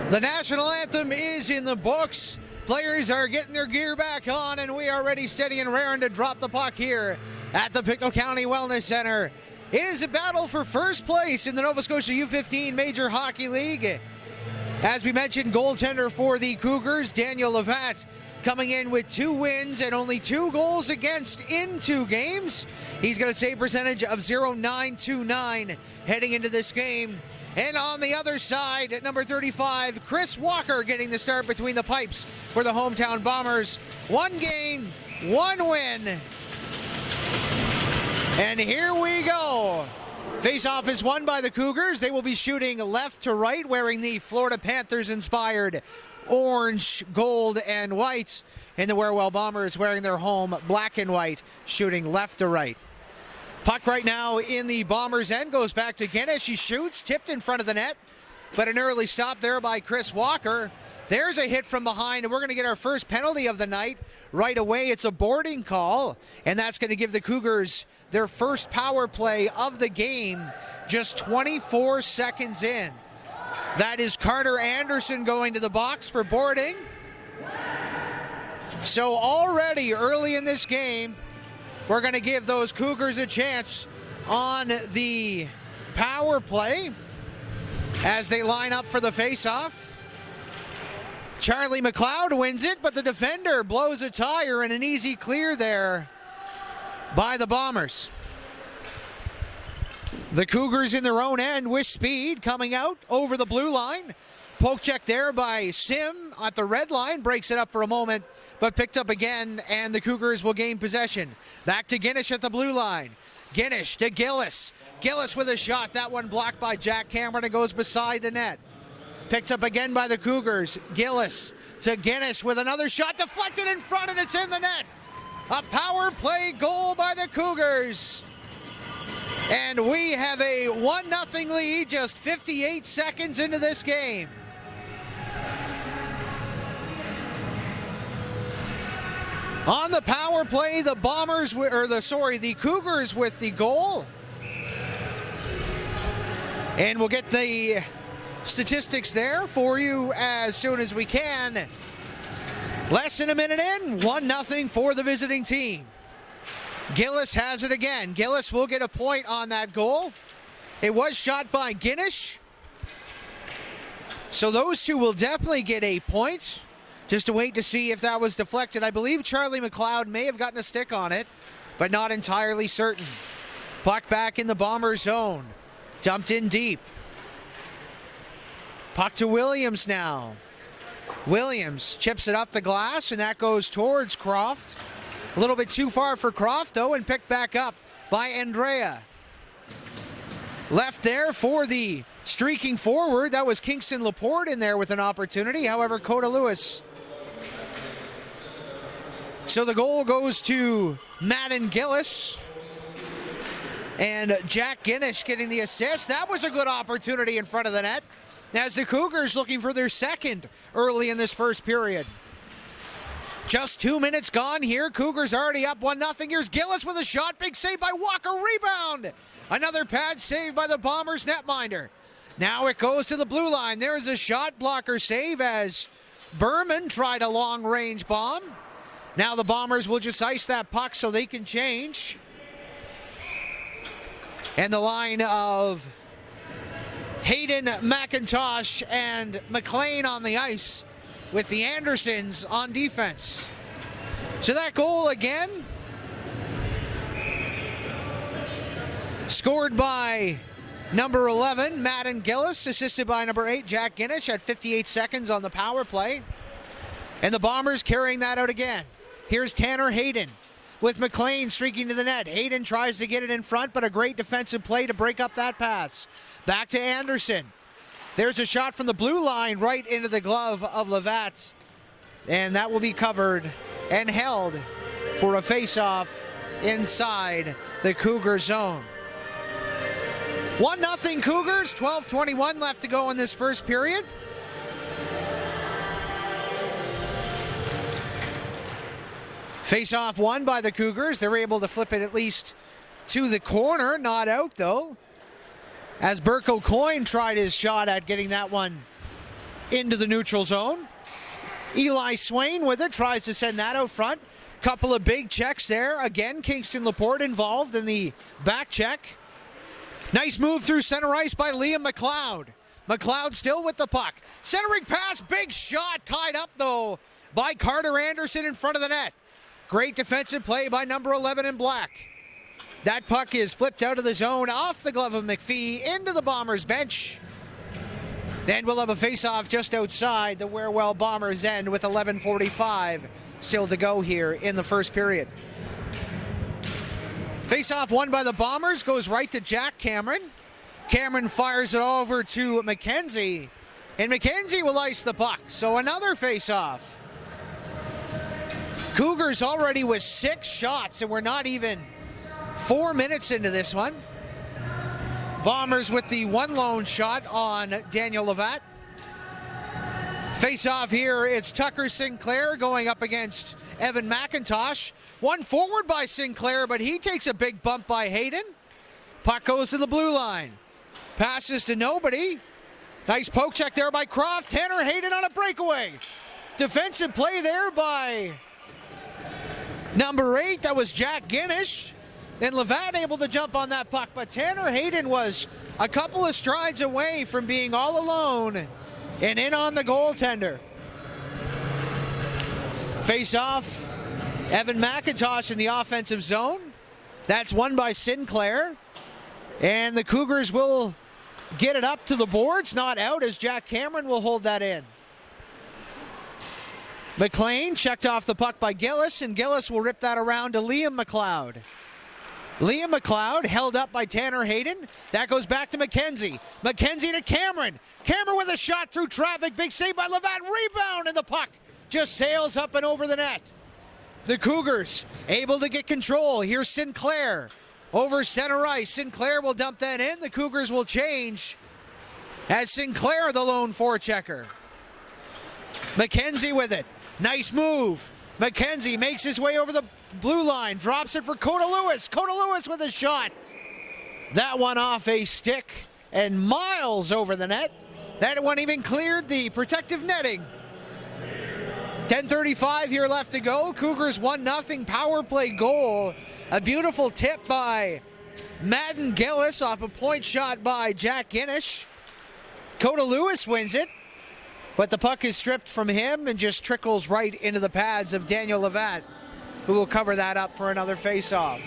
The national anthem is in the books. Players are getting their gear back on, and we are ready, steady, and raring to drop the puck here at the Pictou County Wellness Center. It is a battle for first place in the Nova Scotia U15Major Hockey League. As we mentioned, goaltender for the Cougars, Daniel Levat, coming in with 2 wins and only 2 goals against in 2 games. He's got a save percentage of .0929 heading into this game. And on the other side, at number 35, Chris Walker getting the start between the pipes for the hometown Bombers. 1 game, 1 win. And here we go. Face-off is won by the Cougars. They will be shooting left to right, wearing the Florida Panthers-inspired orange, gold, and white. And the Warewell Bombers wearing their home black and white, shooting left to right. Puck right now in the Bombers' end goes back to Guinness. He shoots, tipped in front of the net, but an early stop there by Chris Walker. There's a hit from behind, and we're going to get our first penalty of the night right away. It's a boarding call, and that's going to give the Cougars their first power play of the game just 24 seconds in. That is Carter Anderson going to the box for boarding. So already early in this game, we're going to give those Cougars a chance on the power play as they line up for the face-off. Charlie McLeod wins it, but the defender blows a tire and an easy clear there by the Bombers. The Cougars in their own end with speed coming out over the blue line. Poke check there by Sim at the red line, breaks it up for a moment, but picked up again, and the Cougars will gain possession. Back to Guinness at the blue line. Guinness to Gillis. Gillis with a shot. That one blocked by Jack Cameron and goes beside the net. Picked up again by the Cougars. Gillis to Guinness with another shot deflected in front, and it's in the net. A power play goal by the Cougars. And we have a 1-0 lead just 58 seconds into this game. On the power play, the Cougars with the goal. And we'll get the statistics there for you as soon as we can. Less than a minute in, 1-0 for the visiting team. Gillis has it again. Gillis will get a point on that goal. It was shot by Guinness. So those two will definitely get a point. Just to wait to see if that was deflected. I believe Charlie McLeod may have gotten a stick on it, but not entirely certain. Puck back in the Bomber zone. Dumped in deep. Puck to Williams now. Williams chips it up the glass, and that goes towards Croft. A little bit too far for Croft, though, and picked back up by Andrea. Left there for the streaking forward. That was Kingston Laporte in there with an opportunity. However, Coda Lewis. So the goal goes to Madden Gillis. And Jack Guinness getting the assist. That was a good opportunity in front of the net, as the Cougars looking for their second early in this first period. Just 2 minutes gone here. Cougars already up 1-0. Here's Gillis with a shot. Big save by Walker. Rebound. Another pad save by the Bombers netminder. Now it goes to the blue line. There's a shot blocker save as Berman tried a long-range bomb. Now the Bombers will just ice that puck so they can change. And the line of Hayden, McIntosh, and McLean on the ice with the Andersons on defense. So that goal again, scored by number 11, Madden Gillis, assisted by number 8, Jack Guinness, at 58 seconds on the power play. And the Bombers carrying that out again. Here's Tanner Hayden with McLean streaking to the net. Hayden tries to get it in front, but a great defensive play to break up that pass. Back to Anderson. There's a shot from the blue line right into the glove of Levat. And that will be covered and held for a face-off inside the Cougar zone. 1-0 Cougars, 12:21 left to go in this first period. Face-off won by the Cougars. They're able to flip it at least to the corner. Not out, though, as Burko Coyne tried his shot at getting that one into the neutral zone. Eli Swain with it, tries to send that out front. Couple of big checks there. Again, Kingston Laporte involved in the back check. Nice move through center ice by Liam McLeod. McLeod still with the puck. Centering pass, big shot, tied up though by Carter Anderson in front of the net. Great defensive play by number 11 in black. That puck is flipped out of the zone, off the glove of McPhee, into the Bombers bench. Then we'll have a face-off just outside the Warewell Bombers end with 11:45 still to go here in the first period. Face-off won by the Bombers, goes right to Jack Cameron. Cameron fires it over to McKenzie, and McKenzie will ice the puck. So another face-off. Cougars already with 6 shots, and we're not even 4 minutes into this one. Bombers with the one lone shot on Daniel Levatt. Face-off here, it's Tucker Sinclair going up against Evan McIntosh. One forward by Sinclair, but he takes a big bump by Hayden. Puck goes to the blue line. Passes to nobody. Nice poke check there by Croft. Tanner Hayden on a breakaway. Defensive play there by number 8. That was Jack Guinness. And Levatt able to jump on that puck. But Tanner Hayden was a couple of strides away from being all alone and in on the goaltender. Face off. Evan McIntosh in the offensive zone. That's won by Sinclair. And the Cougars will get it up to the boards, not out, as Jack Cameron will hold that in. McLean checked off the puck by Gillis, and Gillis will rip that around to Liam McLeod. Liam McLeod held up by Tanner Hayden. That goes back to McKenzie. McKenzie to Cameron. Cameron with a shot through traffic. Big save by Levatt. Rebound, and the puck just sails up and over the net. The Cougars able to get control. Here's Sinclair over center ice. Sinclair will dump that in. The Cougars will change as Sinclair the lone forechecker. McKenzie with it. Nice move. McKenzie makes his way over the blue line. Drops it for Coda Lewis. Coda Lewis with a shot. That one off a stick and miles over the net. That one even cleared the protective netting. 10:35 here left to go. Cougars 1-0 power play goal. A beautiful tip by Madden Gillis off a point shot by Jack Guinness. Coda Lewis wins it, but the puck is stripped from him and just trickles right into the pads of Daniel Levatt, who will cover that up for another face-off.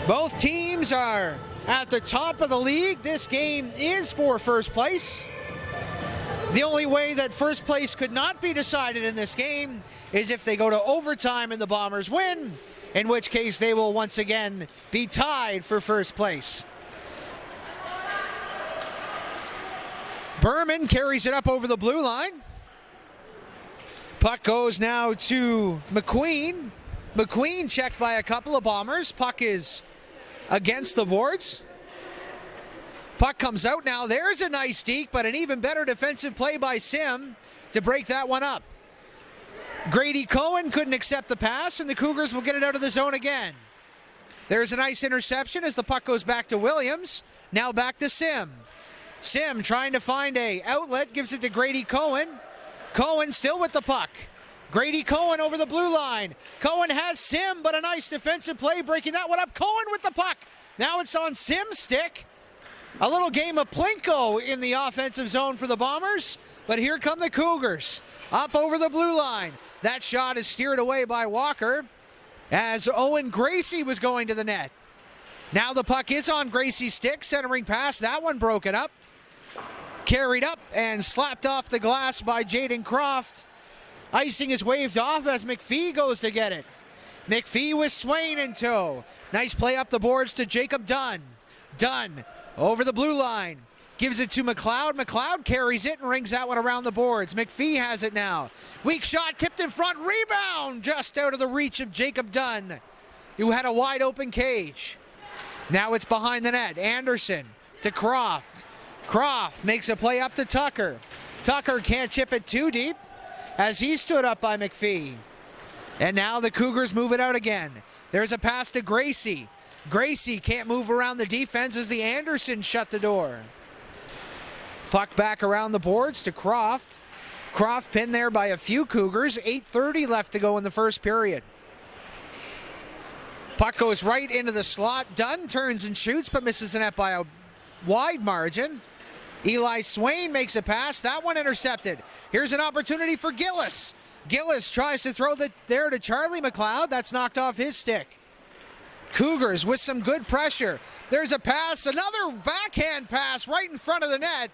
Both teams are at the top of the league. This game is for first place. The only way that first place could not be decided in this game is if they go to overtime and the Bombers win, in which case they will once again be tied for first place. Berman carries it up over the blue line. Puck goes now to McQueen. McQueen checked by a couple of Bombers. Puck is against the boards. Puck comes out now. There's a nice deke, but an even better defensive play by Sim to break that one up. Grady Cohen couldn't accept the pass, and the Cougars will get it out of the zone again. There's a nice interception as the puck goes back to Williams. Now back to Sim. Sim trying to find a outlet, gives it to Grady Cohen. Cohen still with the puck. Grady Cohen over the blue line. Cohen has Sim, but a nice defensive play breaking that one up. Cohen with the puck. Now it's on Sim's stick. A little game of Plinko in the offensive zone for the Bombers, but here come the Cougars. Up over the blue line. That shot is steered away by Walker as Owen Gracie was going to the net. Now the puck is on Gracie's stick, centering pass. That one broken up. Carried up and slapped off the glass by Jaden Croft. Icing is waved off as McPhee goes to get it. McPhee with Swain in tow. Nice play up the boards to Jacob Dunn. Dunn over the blue line. Gives it to McLeod. McLeod carries it and rings that one around the boards. McPhee has it now. Weak shot, tipped in front. Rebound just out of the reach of Jacob Dunn, who had a wide open cage. Now it's behind the net. Anderson to Croft. Croft makes a play up to Tucker. Tucker can't chip it too deep as he stood up by McPhee. And now the Cougars move it out again. There's a pass to Gracie. Gracie can't move around the defense as the Anderson shut the door. Puck back around the boards to Croft. Croft pinned there by a few Cougars. 8:30 left to go in the first period. Puck goes right into the slot. Dunn turns and shoots, but misses the net by a wide margin. Eli Swain makes a pass. That one intercepted. Here's an opportunity for Gillis. Gillis tries to throw that there to Charlie McLeod. That's knocked off his stick. Cougars with some good pressure. There's a pass, another backhand pass right in front of the net.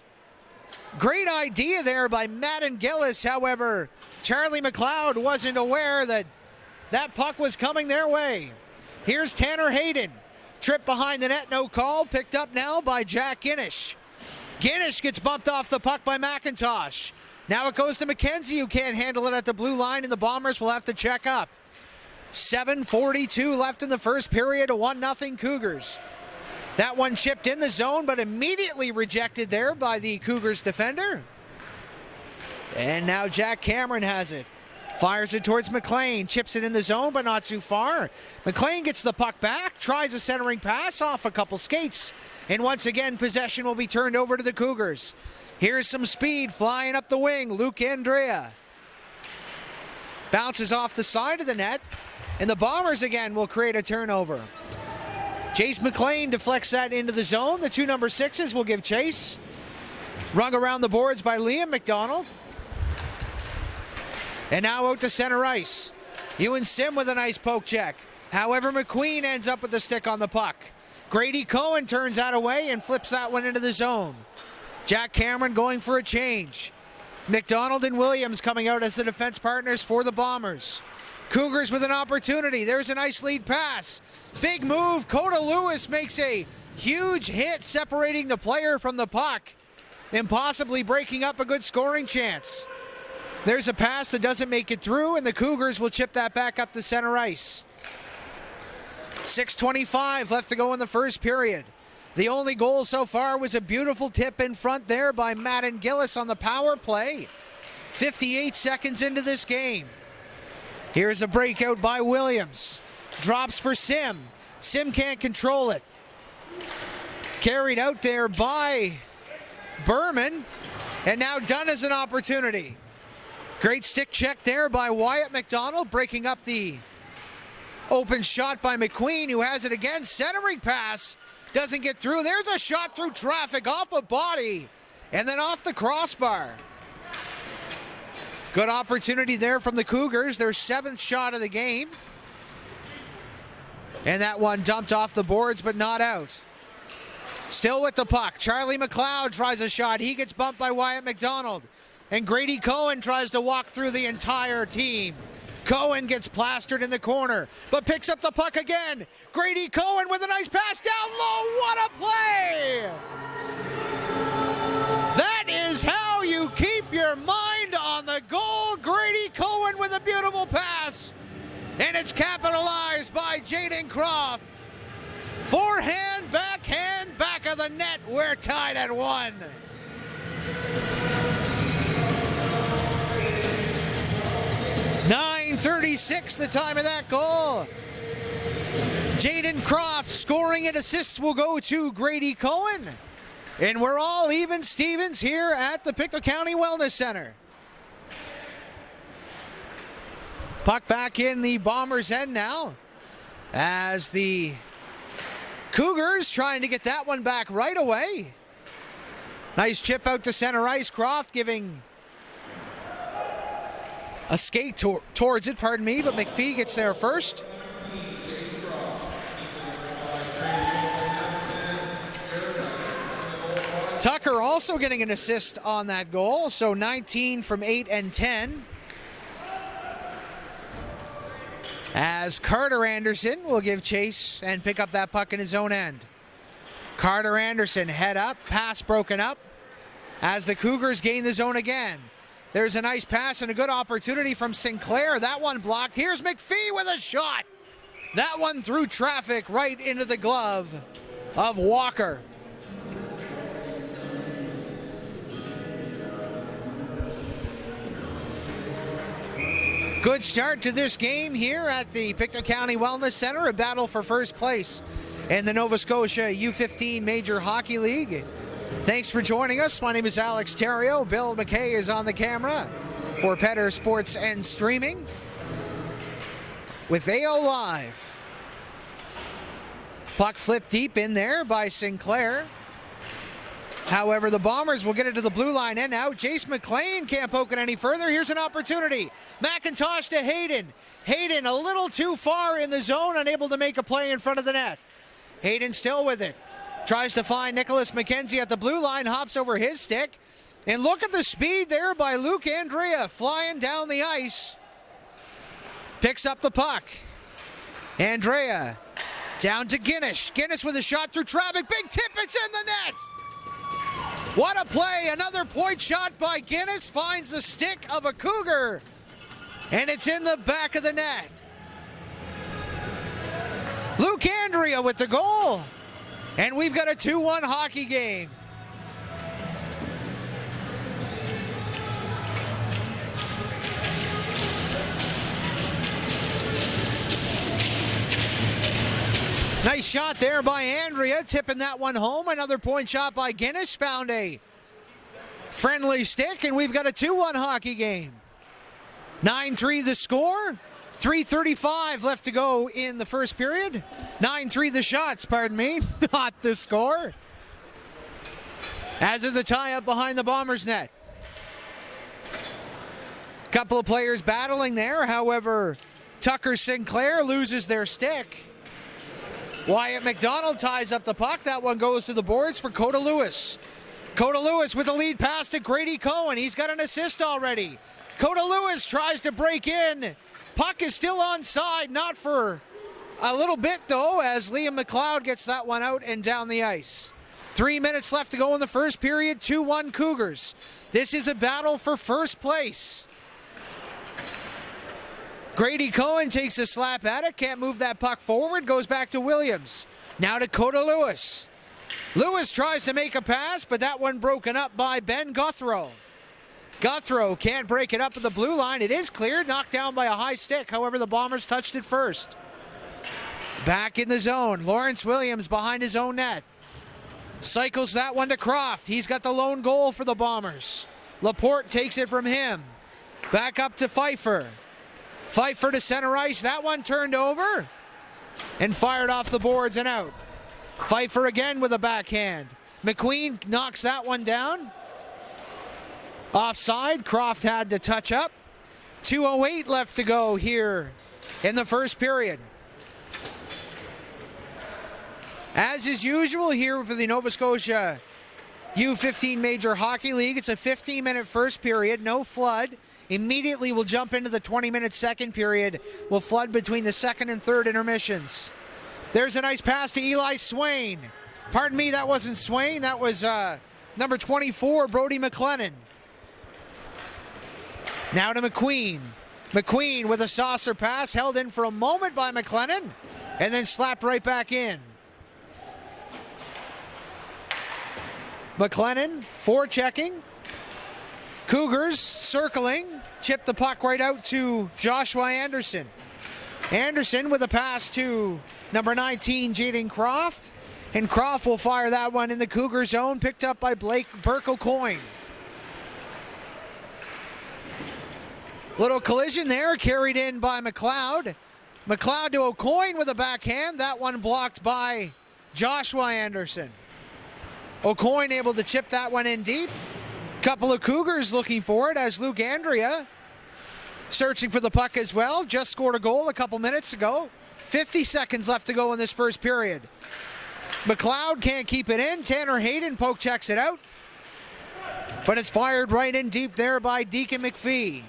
Great idea there by Madden Gillis. However, Charlie McLeod wasn't aware that that puck was coming their way. Here's Tanner Hayden. Trip behind the net, no call. Picked up now by Jack Ginnish. Ginnish gets bumped off the puck by McIntosh. Now it goes to McKenzie, who can't handle it at the blue line, and the Bombers will have to check up. 7:42 left in the first period, 1-0 Cougars. That one chipped in the zone, but immediately rejected there by the Cougars defender. And now Jack Cameron has it. Fires it towards McLean, chips it in the zone, but not too far. McLean gets the puck back, tries a centering pass off a couple skates, and once again, possession will be turned over to the Cougars. Here's some speed flying up the wing. Luke Andrea bounces off the side of the net, and the Bombers again will create a turnover. Chase McLean deflects that into the zone. The two number 6s will give chase. Rung around the boards by Liam McDonald. And now out to center ice. Ewan Sim with a nice poke check. However, McQueen ends up with the stick on the puck. Grady Cohen turns that away and flips that one into the zone. Jack Cameron going for a change. McDonald and Williams coming out as the defense partners for the Bombers. Cougars with an opportunity. There's a nice lead pass. Big move. Coda Lewis makes a huge hit separating the player from the puck and possibly breaking up a good scoring chance. There's a pass that doesn't make it through, and the Cougars will chip that back up to center ice. 6:25 left to go in the first period. The only goal so far was a beautiful tip in front there by Madden Gillis on the power play. 58 seconds into this game. Here's a breakout by Williams. Drops for Sim. Sim can't control it. Carried out there by Berman. And now Dunn has an opportunity. Great stick check there by Wyatt McDonald, breaking up the open shot by McQueen, who has it again. Centering pass. Doesn't get through. There's a shot through traffic off a body and then off the crossbar. Good opportunity there from the Cougars. Their 7th shot of the game. And that one dumped off the boards but not out. Still with the puck. Charlie McLeod tries a shot. He gets bumped by Wyatt McDonald. And Grady Cohen tries to walk through the entire team. Cohen gets plastered in the corner, but picks up the puck again. Grady Cohen with a nice pass down low. What a play! That is how you keep your mind on the goal. Grady Cohen with a beautiful pass. And it's capitalized by Jaden Croft. Forehand, backhand, back of the net. We're tied at 1. .936 the time of that goal. Jaden Croft scoring, and assists will go to Grady Cohen. And we're all even Stevens here at the Pictou County Wellness Center. Puck back in the Bombers' end now as the Cougars trying to get that one back right away. Nice chip out to center ice. Croft giving a skate towards it, pardon me, but McPhee gets there first. Tucker also getting an assist on that goal, so 19 from 8 and 10. As Carter Anderson will give chase and pick up that puck in his own end. Carter Anderson head up, pass broken up as the Cougars gain the zone again. There's a nice pass and a good opportunity from Sinclair. That one blocked. Here's McPhee with a shot. That one through traffic right into the glove of Walker. Good start to this game here at the Pictou County Wellness Center. A battle for first place in the Nova Scotia U15 Major Hockey League. Thanks for joining us. My name is Alex Terrio. Bill McKay is on the camera for Petter Sports and Streaming with AO Live. Puck flipped deep in there by Sinclair. However, the Bombers will get it to the blue line and out. Jace McLean can't poke it any further. Here's an opportunity. McIntosh to Hayden. Hayden a little too far in the zone, unable to make a play in front of the net. Hayden still with it. Tries to find Nicholas McKenzie at the blue line, hops over his stick. And look at the speed there by Luke Andrea, flying down the ice. Picks up the puck. Andrea down to Guinness. Guinness with a shot through traffic. Big tip, it's in the net. What a play. Another point shot by Guinness. Finds the stick of a Cougar. And it's in the back of the net. Luke Andrea with the goal. And we've got a 2-1 hockey game. Nice shot there by Andrea, tipping that one home. Another point shot by Guinness, found a friendly stick, and we've got a 2-1 hockey game. 9-3 the score. 3:35 left to go in the first period. 9-3 the shots, pardon me, not the score. As is a tie-up behind the Bombers' net. Couple of players battling there. However, Tucker Sinclair loses their stick. Wyatt McDonald ties up the puck. That one goes to the boards for Coda Lewis. Coda Lewis with the lead pass to Grady Cohen. He's got an assist already. Coda Lewis tries to break in. Puck is still onside, not for a little bit though, as Liam McLeod gets that one out and down the ice. 3 minutes left to go in the first period, 2-1 Cougars. This is a battle for first place. Grady Cohen takes a slap at it, can't move that puck forward, goes back to Williams. Now to Coda Lewis. Lewis tries to make a pass, but that one broken up by Ben Guthrow. Guthrow can't break it up at the blue line. It is cleared, knocked down by a high stick. However, the Bombers touched it first. Back in the zone. Lawrence Williams behind his own net. Cycles that one to Croft. He's got the lone goal for the Bombers. Laporte takes it from him. Back up to Pfeiffer. Pfeiffer to center ice. That one turned over and fired off the boards and out. Pfeiffer again with a backhand. McQueen knocks that one down. Offside, Croft had to touch up. 2:08 left to go here in the first period. As is usual here for the Nova Scotia U15Major Hockey League, it's a 15-minute first period, no flood. Immediately we'll jump into the 20-minute second period. We'll flood between the second and third intermissions. There's a nice pass to Eli Swain. Pardon me, that wasn't Swain, that was number 24, Brody McLennan. Now to McQueen. McQueen with a saucer pass, held in for a moment by McLennan, and then slapped right back in. McLennan forechecking. Cougars circling, chipped the puck right out to Joshua Anderson. Anderson with a pass to number 19, Jaden Croft, and Croft will fire that one in the Cougar zone, picked up by Burke O'Coin. Little collision there, carried in by McLeod. McLeod to O'Coin with a backhand. That one blocked by Joshua Anderson. O'Coin able to chip that one in deep. Couple of Cougars looking for it as Luke Andrea searching for the puck as well. Just scored a goal a couple minutes ago. 50 seconds left to go in this first period. McLeod can't keep it in. Tanner Hayden poke checks it out. But it's fired right in deep there by Deacon McPhee.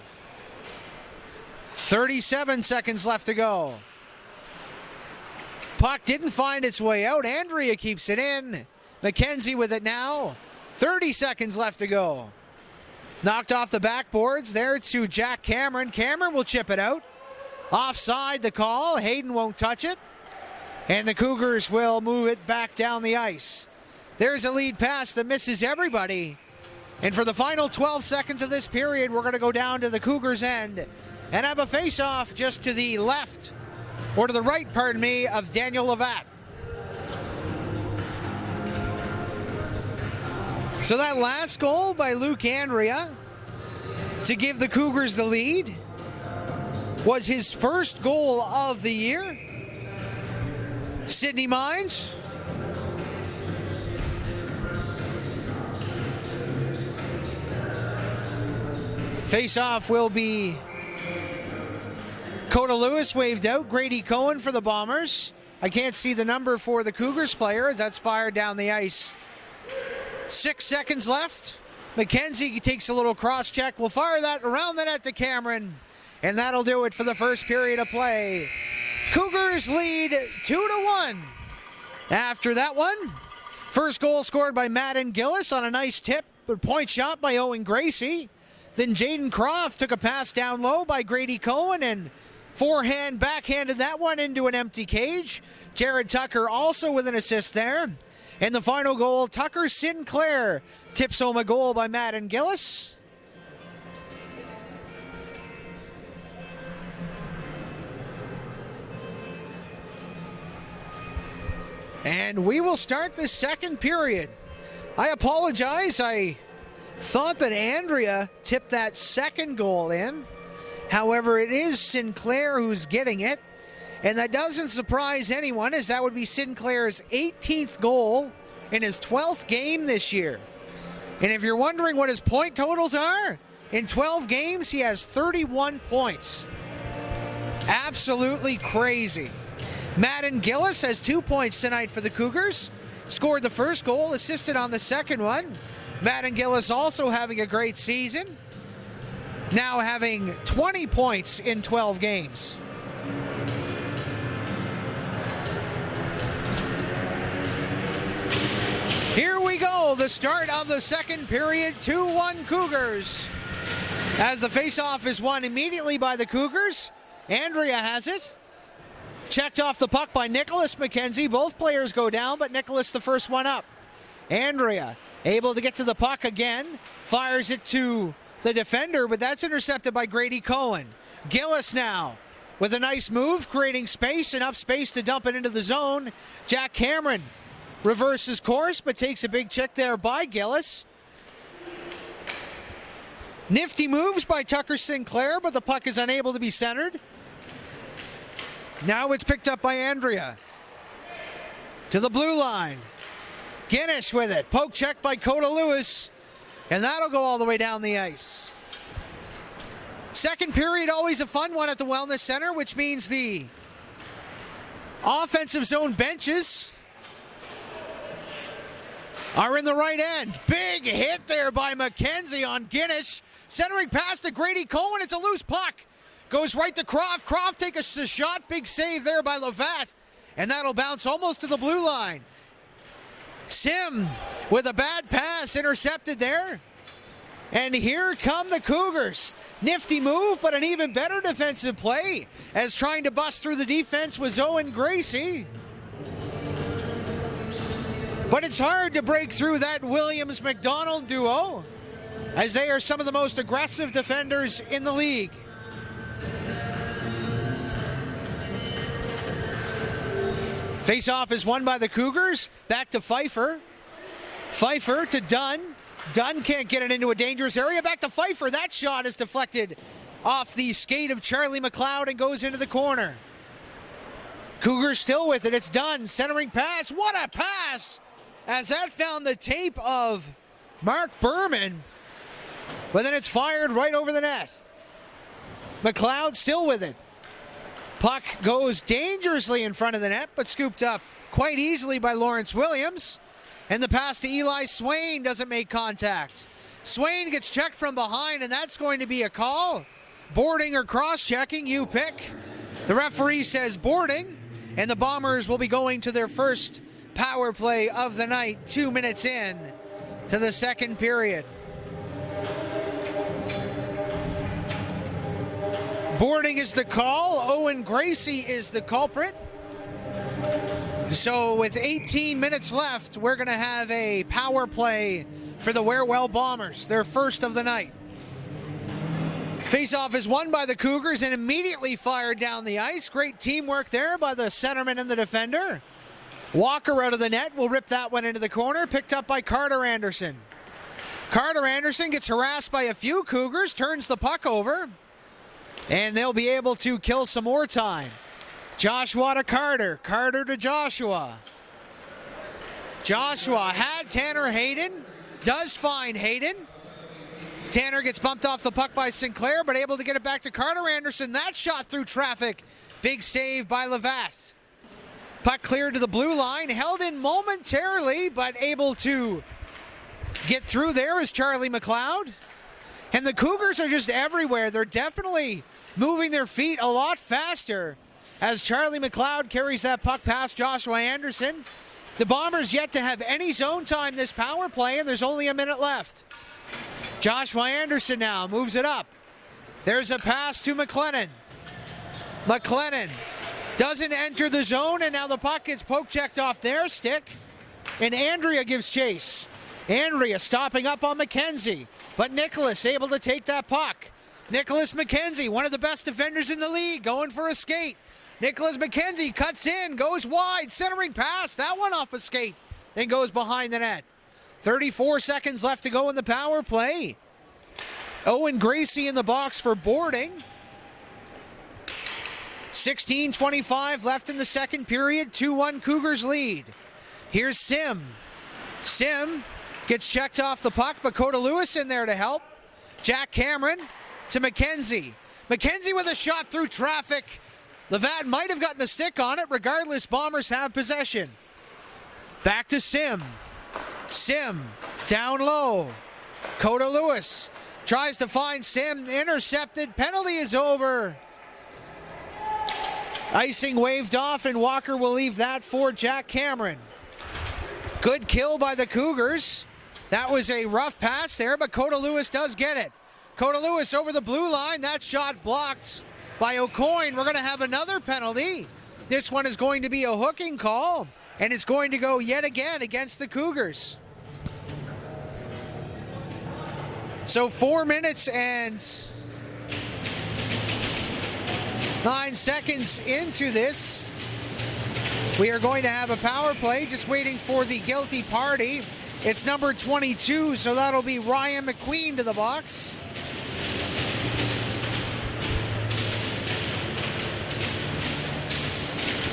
37 seconds left to go. Puck didn't find its way out. Andrea keeps it in. McKenzie with it now. 30 seconds left to go. Knocked off the backboards there to Jack Cameron. Cameron will chip it out. Offside the call. Hayden won't touch it. And the Cougars will move it back down the ice. There's a lead pass that misses everybody. And for the final 12 seconds of this period, we're going to go down to the Cougars' end and have a face-off just to the left, or to the right, pardon me, of Daniel Lavatte. So that last goal by Luke Andrea to give the Cougars the lead was his first goal of the year. Sidney Mines. Face-off will be Coda Lewis waved out. Grady Cohen for the Bombers. I can't see the number for the Cougars player as that's fired down the ice. 6 seconds left. McKenzie takes a little cross check. We'll fire that around the net to Cameron. And that'll do it for the first period of play. Cougars lead 2-1. After that one, first goal scored by Madden Gillis on a nice tip, but point shot by Owen Gracie. Then Jaden Croft took a pass down low by Grady Cohen and forehand backhanded that one into an empty cage. Jared Tucker also with an assist there. And the final goal, Tucker Sinclair tips home a goal by Madden Gillis. And we will start the second period. I apologize. I thought that Andrea tipped that second goal in. However, it is Sinclair who's getting it. And that doesn't surprise anyone, as that would be Sinclair's 18th goal in his 12th game this year. And if you're wondering what his point totals are, in 12 games, he has 31 points. Absolutely crazy. Madden Gillis has 2 points tonight for the Cougars. Scored the first goal, assisted on the second one. Madden Gillis also having a great season. Now having 20 points in 12 games. Here we go, the start of the second period, 2-1 Cougars. As the faceoff is won immediately by the Cougars, Andrea has it. Checked off the puck by Nicholas McKenzie. Both players go down, but Nicholas the first one up. Andrea able to get to the puck again, fires it to the defender, but that's intercepted by Grady Cohen. Gillis now with a nice move, creating space, enough space to dump it into the zone. Jack Cameron reverses course, but takes a big check there by Gillis. Nifty moves by Tucker Sinclair, but the puck is unable to be centered. Now it's picked up by Andrea. To the blue line. Guinness with it. Poke check by Coda Lewis. And that'll go all the way down the ice. Second period, always a fun one at the Wellness Center, which means the offensive zone benches are in the right end. Big hit there by McKenzie on Guinness. Centering pass to Grady Cohen. It's a loose puck. Goes right to Croft. Croft takes a shot. Big save there by Lovat. And that'll bounce almost to the blue line. Sim with a bad pass intercepted there. And here come the Cougars. Nifty move, but an even better defensive play as trying to bust through the defense was Owen Gracie. But it's hard to break through that Williams-McDonald duo, as they are some of the most aggressive defenders in the league. Face-off is won by the Cougars. Back to Pfeiffer. Pfeiffer to Dunn. Dunn can't get it into a dangerous area. Back to Pfeiffer. That shot is deflected off the skate of Charlie McLeod and goes into the corner. Cougars still with it. It's Dunn. Centering pass. What a pass! As that found the tape of Mark Berman. But then it's fired right over the net. McLeod still with it. Puck goes dangerously in front of the net, but scooped up quite easily by Lawrence Williams. And the pass to Eli Swain doesn't make contact. Swain gets checked from behind, and that's going to be a call. Boarding or cross-checking, you pick. The referee says boarding, and the Bombers will be going to their first power play of the night, 2 minutes in to the second period. Boarding is the call. Owen Gracie is the culprit. So with 18 minutes left, we're going to have a power play for the Warewell Bombers, their first of the night. Faceoff is won by the Cougars and immediately fired down the ice. Great teamwork there by the centerman and the defender. Walker out of the net will rip that one into the corner, picked up by Carter Anderson. Carter Anderson gets harassed by a few Cougars, turns the puck over, and they'll be able to kill some more time. Joshua to Carter, Carter to Joshua. Joshua had Tanner Hayden, does find Hayden. Tanner gets bumped off the puck by Sinclair, but able to get it back to Carter Anderson. That shot through traffic. Big save by Levatt. Puck cleared to the blue line, held in momentarily, but able to get through there is Charlie McLeod. And the Cougars are just everywhere. They're definitely moving their feet a lot faster as Charlie McLeod carries that puck past Joshua Anderson. The Bombers yet to have any zone time this power play, and there's only a minute left. Joshua Anderson now moves it up. There's a pass to McLennan. McLennan doesn't enter the zone, and now the puck gets poke-checked off their stick, and Andrea gives chase. Andrea stopping up on McKenzie, but Nicholas able to take that puck. Nicholas McKenzie, one of the best defenders in the league, going for a skate. Nicholas McKenzie cuts in, goes wide, centering pass. That one off a skate and goes behind the net. 34 seconds left to go in the power play. Owen Gracie in the box for boarding. 16:25 left in the second period. 2-1 Cougars lead. Here's Sim. Sim gets checked off the puck, but Coda Lewis in there to help. Jack Cameron to McKenzie. McKenzie with a shot through traffic. Levatt might have gotten a stick on it. Regardless, Bombers have possession. Back to Sim. Sim down low. Coda Lewis tries to find Sim. Intercepted. Penalty is over. Icing waved off, and Walker will leave that for Jack Cameron. Good kill by the Cougars. That was a rough pass there, but Coda Lewis does get it. Coda Lewis over the blue line. That shot blocked by O'Coin. We're going to have another penalty. This one is going to be a hooking call, and it's going to go yet again against the Cougars. So 4 minutes and 9 seconds into this, we are going to have a power play, just waiting for the guilty party. It's number 22, so that'll be Ryan McQueen to the box.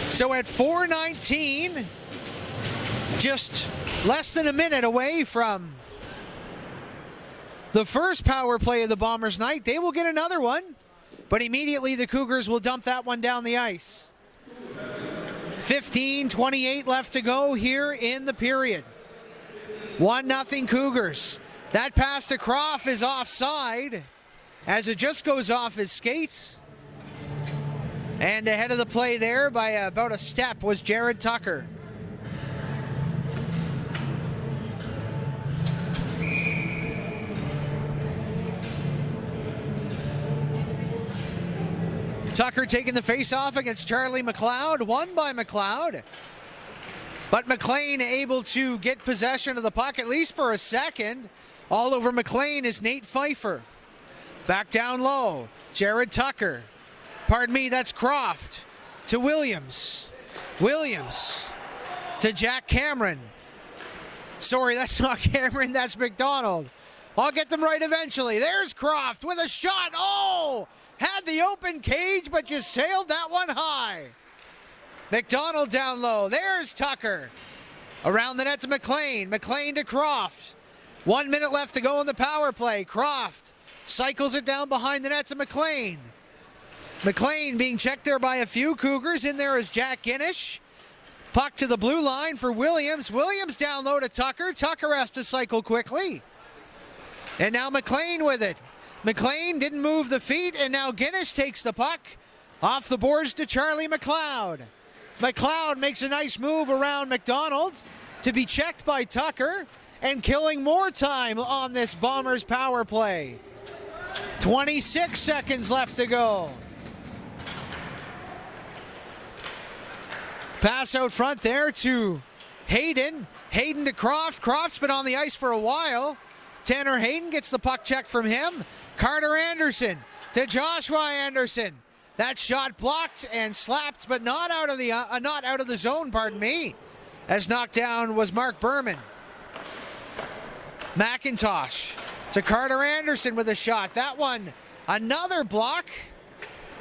So at 4:19, just less than a minute away from the first power play of the Bombers' night, they will get another one, but immediately the Cougars will dump that one down the ice. 15:28 left to go here in the period. 1-0 Cougars. That pass to Croft is offside as it just goes off his skate. And ahead of the play there by about a step was Jared Tucker. Tucker taking the face-off against Charlie McLeod. Won by McLeod. But McLean able to get possession of the puck, at least for a second. All over McLean is Nate Pfeiffer. Back down low. Jared Tucker. Pardon me, that's Croft. To Williams. Williams. To Jack Cameron. Sorry, that's not Cameron, that's McDonald. I'll get them right eventually. There's Croft with a shot. Oh! Had the open cage, but just sailed that one high. McDonald down low. There's Tucker. Around the net to McLean. McLean to Croft. 1 minute left to go in the power play. Croft cycles it down behind the net to McLean. McLean being checked there by a few Cougars. In there is Jack Ginnish. Puck to the blue line for Williams. Williams down low to Tucker. Tucker has to cycle quickly. And now McLean with it. McLean didn't move the feet, and now Ginnish takes the puck off the boards to Charlie McLeod. McLeod makes a nice move around McDonald to be checked by Tucker and killing more time on this Bombers power play. 26 seconds left to go. Pass out front there to Hayden. Hayden to Croft. Croft's been on the ice for a while. Tanner Hayden gets the puck check from him. Carter Anderson to Joshua Anderson. That shot blocked and slapped, but not out of the zone, pardon me. As knocked down was Mark Berman. McIntosh to Carter Anderson with a shot. That one, another block.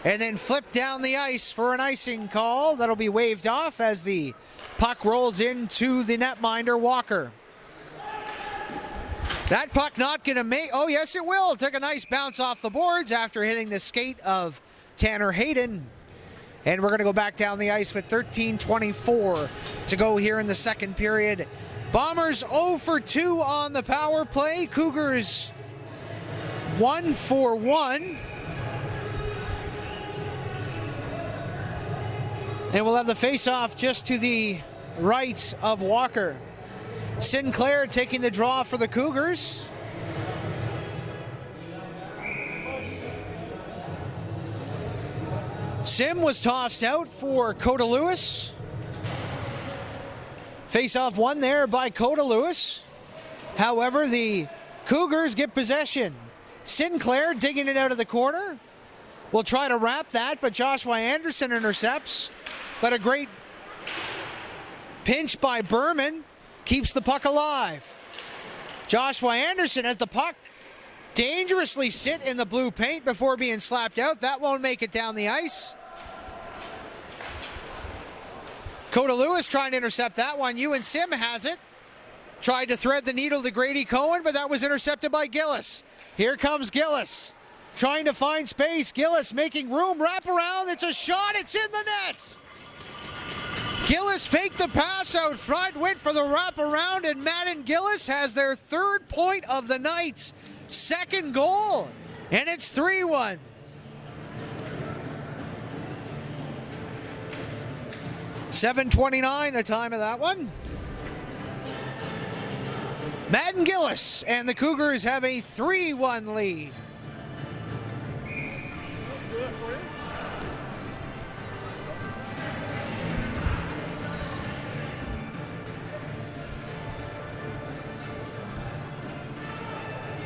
And then flipped down the ice for an icing call. That'll be waved off as the puck rolls into the netminder, Walker. That puck not going to make... Oh, yes, it will. Took a nice bounce off the boards after hitting the skate of Tanner Hayden. And we're going to go back down the ice with 13:24 to go here in the second period. Bombers 0 for 2 on the power play. Cougars 1 for 1. And we'll have the face-off just to the right of Walker. Sinclair taking the draw for the Cougars. Sim was tossed out for Coda Lewis. Face-off won there by Coda Lewis. However, the Cougars get possession. Sinclair digging it out of the corner. Will try to wrap that, but Joshua Anderson intercepts. But a great pinch by Berman keeps the puck alive. Joshua Anderson has the puck dangerously sit in the blue paint before being slapped out. That won't make it down the ice. Coda Lewis trying to intercept that one. Ewan Sim has it. Tried to thread the needle to Grady Cohen, but that was intercepted by Gillis. Here comes Gillis. Trying to find space. Gillis making room. Wrap around. It's a shot. It's in the net. Gillis faked the pass out front, went for the wraparound, and Madden Gillis has their third point of the night. Second goal, and it's 3-1. .7:29 the time of that one. Madden Gillis and the Cougars have a 3-1 lead.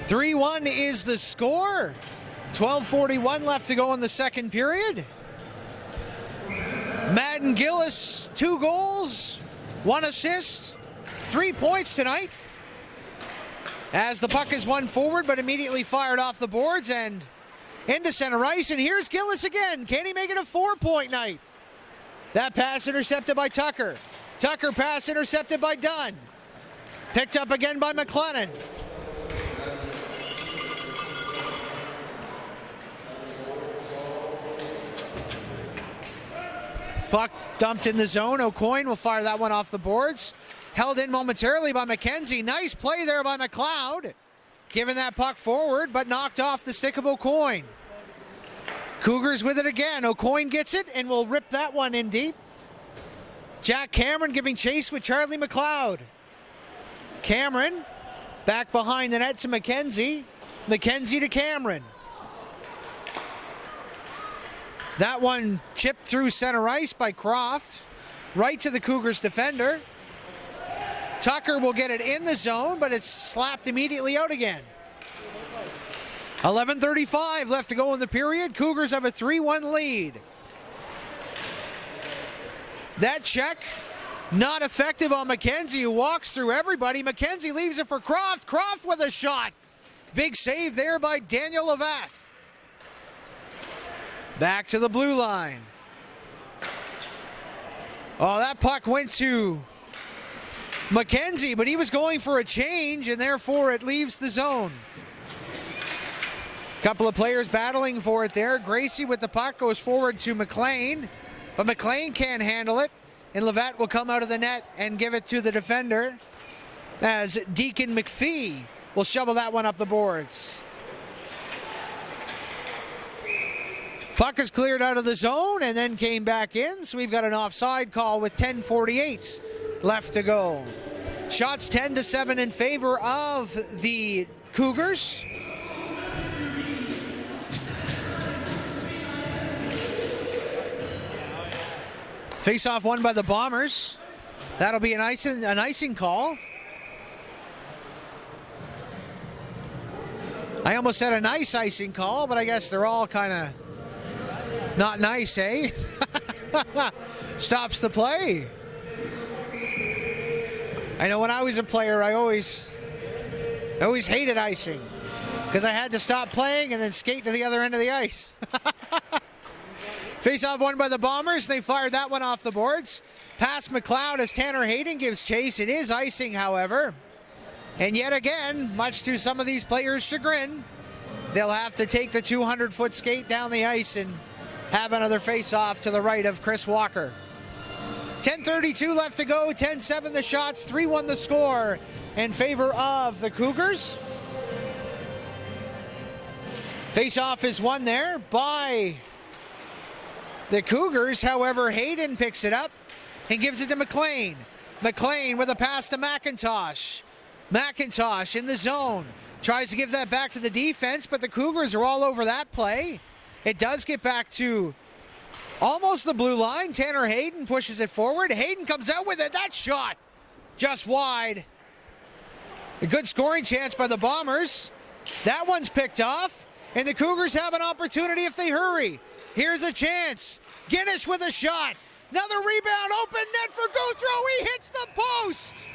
.3-1 is the score. 12:41 left to go in the second period. Madden Gillis, 2 goals, 1 assist, 3 points tonight. As the puck is won forward, but immediately fired off the boards and into center ice. And here's Gillis again. Can he make it a 4-point night? That pass intercepted by Tucker. Tucker pass intercepted by Dunn. Picked up again by McLennan. Puck dumped in the zone. O'Coin will fire that one off the boards. Held in momentarily by McKenzie. Nice play there by McLeod. Giving that puck forward, but knocked off the stick of O'Coin. Cougars with it again. O'Coin gets it and will rip that one in deep. Jack Cameron giving chase with Charlie McLeod. Cameron back behind the net to McKenzie. McKenzie to Cameron. That one chipped through center ice by Croft. Right to the Cougars defender. Tucker will get it in the zone, but it's slapped immediately out again. 11:35 left to go in the period. Cougars have a 3-1 lead. That check not effective on McKenzie, who walks through everybody. McKenzie leaves it for Croft. Croft with a shot. Big save there by Daniel Levatt. Back to the blue line. Oh, that puck went to McKenzie, but he was going for a change, and therefore it leaves the zone. Couple of players battling for it there. Gracie with the puck goes forward to McLean, but McLean can't handle it, and Levatt will come out of the net and give it to the defender as Deacon McPhee will shovel that one up the boards. Puck is cleared out of the zone and then came back in, so we've got an offside call with 10:48 left to go. Shots 10-7 in favor of the Cougars. Face-off won by the Bombers. That'll be an icing call. I almost said a nice icing call, but I guess they're all kind of not nice, eh? Stops the play. I know when I was a player, I always I always hated icing because I had to stop playing and then skate to the other end of the ice. Face-off won by the Bombers. They fired that one off the boards. Past McLeod as Tanner Hayden gives chase. It is icing, however. And yet again, much to some of these players' chagrin, they'll have to take the 200-foot skate down the ice and have another face-off to the right of Chris Walker. 10:32 left to go, 10-7 the shots, 3-1 the score in favor of the Cougars. Face-off is won there by the Cougars. However, Hayden picks it up and gives it to McLean. McLean with a pass to McIntosh. McIntosh in the zone. Tries to give that back to the defense, but the Cougars are all over that play. It does get back to almost the blue line. Tanner Hayden pushes it forward. Hayden comes out with it. That shot just wide. A good scoring chance by the Bombers. That one's picked off, and the Cougars have an opportunity if they hurry. Here's a chance. Guinness with a shot. Another rebound. Open net for Guthrow. He hits the post.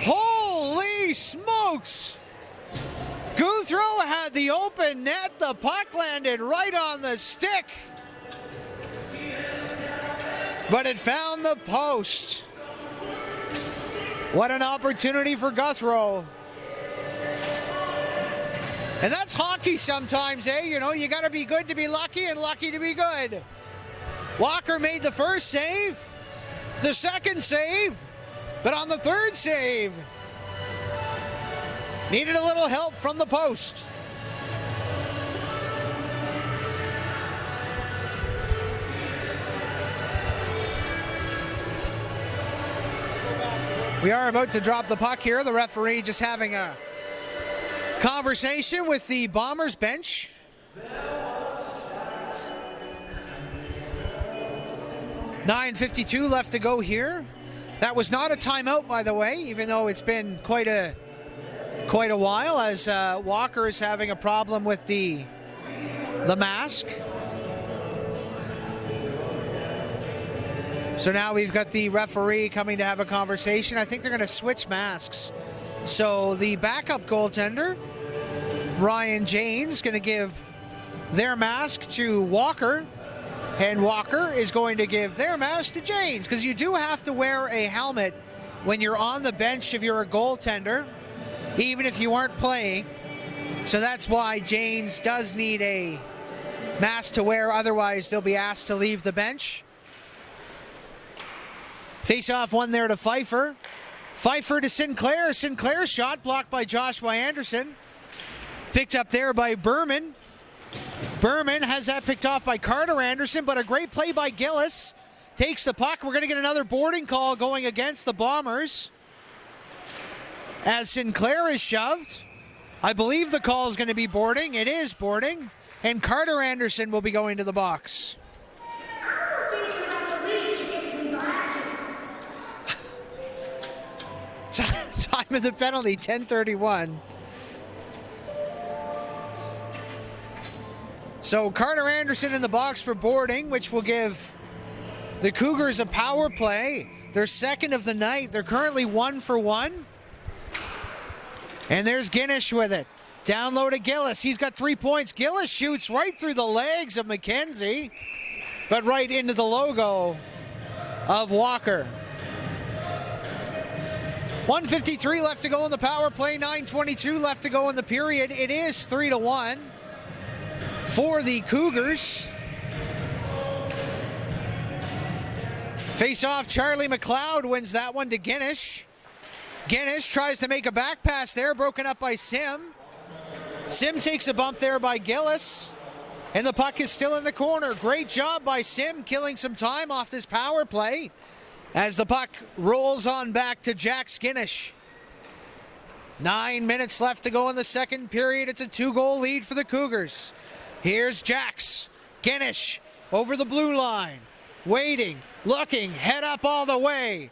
Holy smokes. Guthrow had the open net. The puck landed right on the stick, but it found the post. What an opportunity for Guthrow. And that's hockey sometimes, eh? You know, you got to be good to be lucky and lucky to be good. Walker made the first save, the second save, but on the third save, needed a little help from the post. We are about to drop the puck here. The referee just having a conversation with the Bombers bench. $9:52 left to go here. That was not a timeout, by the way, even though it's been quite a while, as Walker is having a problem with the mask. So now we've got the referee coming to have a conversation. I think they're going to switch masks. So the backup goaltender, Ryan Janes, going to give their mask to Walker, and Walker is going to give their mask to Janes, because you do have to wear a helmet when you're on the bench if you're a goaltender, even if you aren't playing. So that's why Janes does need a mask to wear, otherwise they'll be asked to leave the bench. Face-off one there to Pfeiffer. Pfeiffer to Sinclair. Sinclair's shot blocked by Joshua Anderson. Picked up there by Berman. Berman has that picked off by Carter Anderson, but a great play by Gillis. Takes the puck. We're going to get another boarding call going against the Bombers, as Sinclair is shoved. I believe the call is going to be boarding. It is boarding. And Carter Anderson will be going to the box. Time of the penalty, 10:31. So Carter Anderson in the box for boarding, which will give the Cougars a power play. Their second of the night. They're currently 1 for 1. And there's Guinness with it. Down low to Gillis. He's got 3 points. Gillis shoots right through the legs of McKenzie, but right into the logo of Walker. 1:53 left to go in the power play. 9:22 left to go in the period. It is 3-1 for the Cougars. Face-off, Charlie McLeod wins that one to Guinness. Guinness tries to make a back pass there, broken up by Sim. Sim takes a bump there by Gillis, and the puck is still in the corner. Great job by Sim, killing some time off this power play, as the puck rolls on back to Jack Skinnish. 9 minutes left to go in the second period. It's a 2-goal lead for the Cougars. Here's Jax. Skinnish over the blue line. Waiting, looking, head up all the way.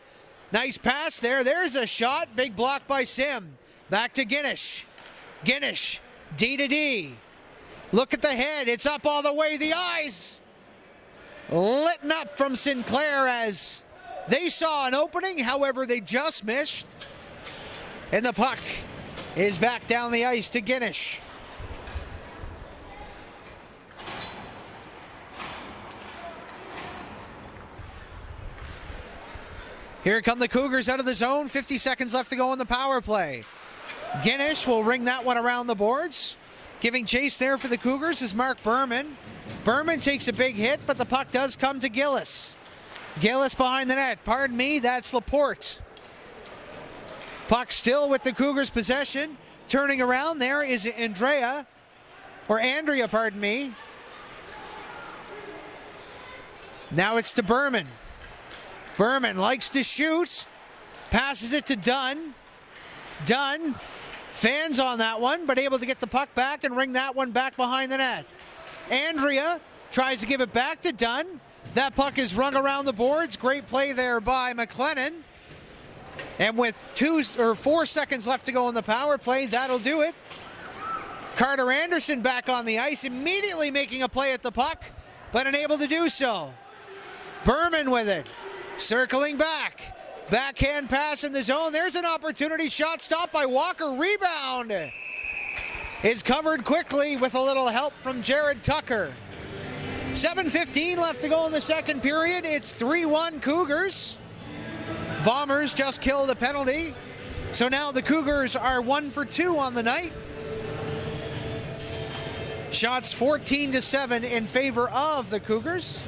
Nice pass there. There's a shot. Big block by Sim. Back to Guinness. Guinness, D to D. Look at the head. It's up all the way. The eyes lit up from Sinclair as they saw an opening, however, they just missed. And the puck is back down the ice to Guinness. Here come the Cougars out of the zone. 50 seconds left to go on the power play. Guinness will ring that one around the boards. Giving chase there for the Cougars is Mark Berman. Berman takes a big hit, but the puck does come to Gillis. Gillis behind the net. Pardon me, that's Laporte. Puck still with the Cougars' possession. Turning around there is Andrea, pardon me. Now it's to Berman. Berman likes to shoot. Passes it to Dunn. Dunn fans on that one, but able to get the puck back and ring that one back behind the net. Andrea tries to give it back to Dunn. That puck is rung around the boards. Great play there by McLennan. And with 4 seconds left to go on the power play, that'll do it. Carter Anderson back on the ice, immediately making a play at the puck, but unable to do so. Berman with it. Circling back. Backhand pass in the zone. There's an opportunity. Shot stopped by Walker. Rebound is covered quickly with a little help from Jared Tucker. 7:15 left to go in the second period. It's 3-1 Cougars. Bombers just killed a penalty. So now the Cougars are 1 for 2 on the night. Shots 14-7 in favor of the Cougars.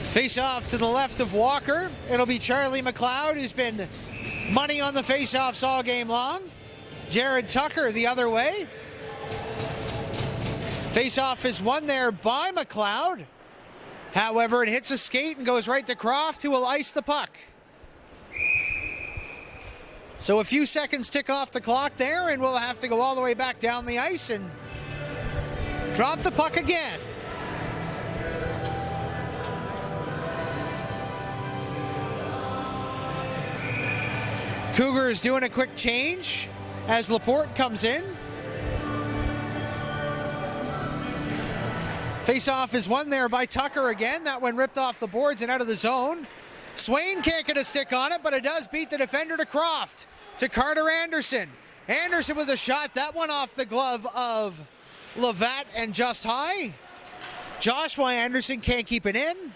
Face-off to the left of Walker. It'll be Charlie McLeod, who's been money on the face-offs all game long. Jared Tucker the other way. Face-off is won there by McLeod. However, it hits a skate and goes right to Croft, who will ice the puck. So a few seconds tick off the clock there, and we'll have to go all the way back down the ice and drop the puck again. Cougars doing a quick change as Laporte comes in. Face-off is won there by Tucker again. That one ripped off the boards and out of the zone. Swain can't get a stick on it, but it does beat the defender to Croft. To Carter Anderson. Anderson with a shot. That one off the glove of Levat and just high. Joshua Anderson can't keep it in.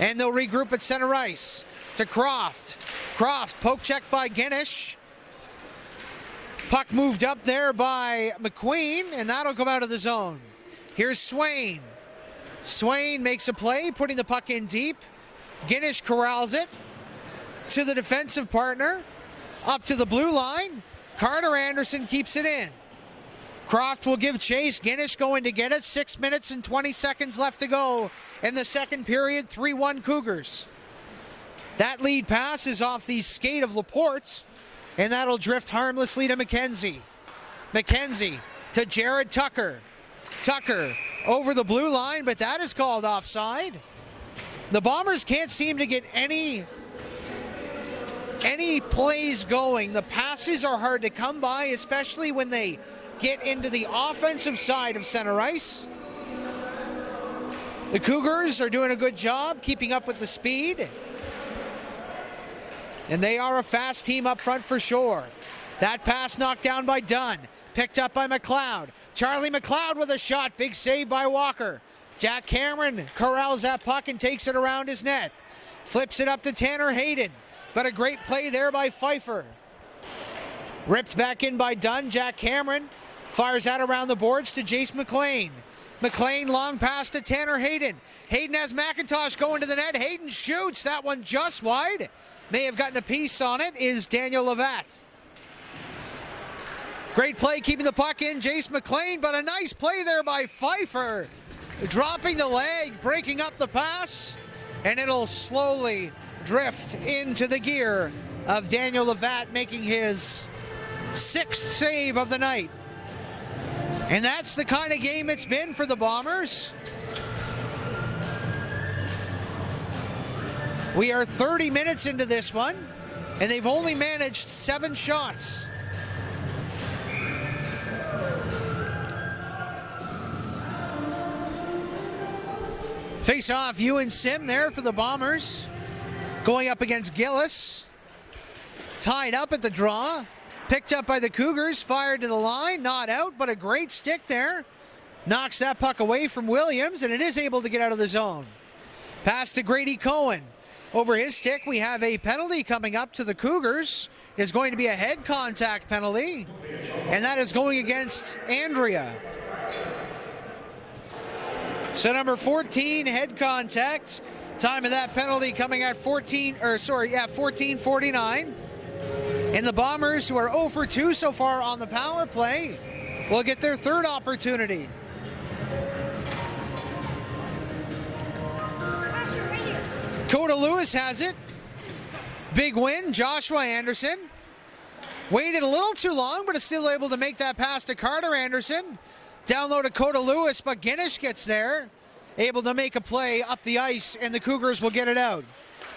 And they'll regroup at center ice. To Croft. Croft, poke check by Guinness. Puck moved up there by McQueen, and that'll come out of the zone. Here's Swain. Swain makes a play, putting the puck in deep. Guinness corrals it to the defensive partner. Up to the blue line. Carter Anderson keeps it in. Croft will give chase. Guinness going to get it. 6 minutes and 20 seconds left to go in the second period. 3-1 Cougars. That lead pass is off the skate of Laporte, and that'll drift harmlessly to McKenzie. McKenzie to Jared Tucker. Tucker over the blue line, but that is called offside. The Bombers can't seem to get any plays going. The passes are hard to come by, especially when they get into the offensive side of center ice. The Cougars are doing a good job keeping up with the speed. And they are a fast team up front for sure. That pass knocked down by Dunn. Picked up by McLeod. Charlie McLeod with a shot. Big save by Walker. Jack Cameron corrals that puck and takes it around his net. Flips it up to Tanner Hayden. But a great play there by Pfeiffer. Ripped back in by Dunn. Jack Cameron fires that around the boards to Jace McLean. McLean long pass to Tanner Hayden. Hayden has McIntosh going to the net. Hayden shoots. That one just wide. May have gotten a piece on it is Daniel Levat. Great play keeping the puck in, Jace McLean, but a nice play there by Pfeiffer. Dropping the leg, breaking up the pass, and it'll slowly drift into the gear of Daniel Levat, making his 6th save of the night. And that's the kind of game it's been for the Bombers. We are 30 minutes into this one, and they've only managed 7 shots. Face off, Ewan Sim there for the Bombers. Going up against Gillis. tied up at the draw. Picked up by the Cougars, fired to the line, not out, but a great stick there. Knocks that puck away from Williams, and it is able to get out of the zone. Pass to Grady Cohen. Over his stick, we have a penalty coming up to the Cougars. It's going to be a head contact penalty, and that is going against Andrea. So number 14, head contact. Time of that penalty coming at 14:49. And the Bombers, who are 0 for 2 so far on the power play, will get their third opportunity. Coda Lewis has it. Big win, Joshua Anderson. Waited a little too long, but is still able to make that pass to Carter Anderson. Down low to Coda Lewis, but Guinness gets there. Able to make a play up the ice, and the Cougars will get it out.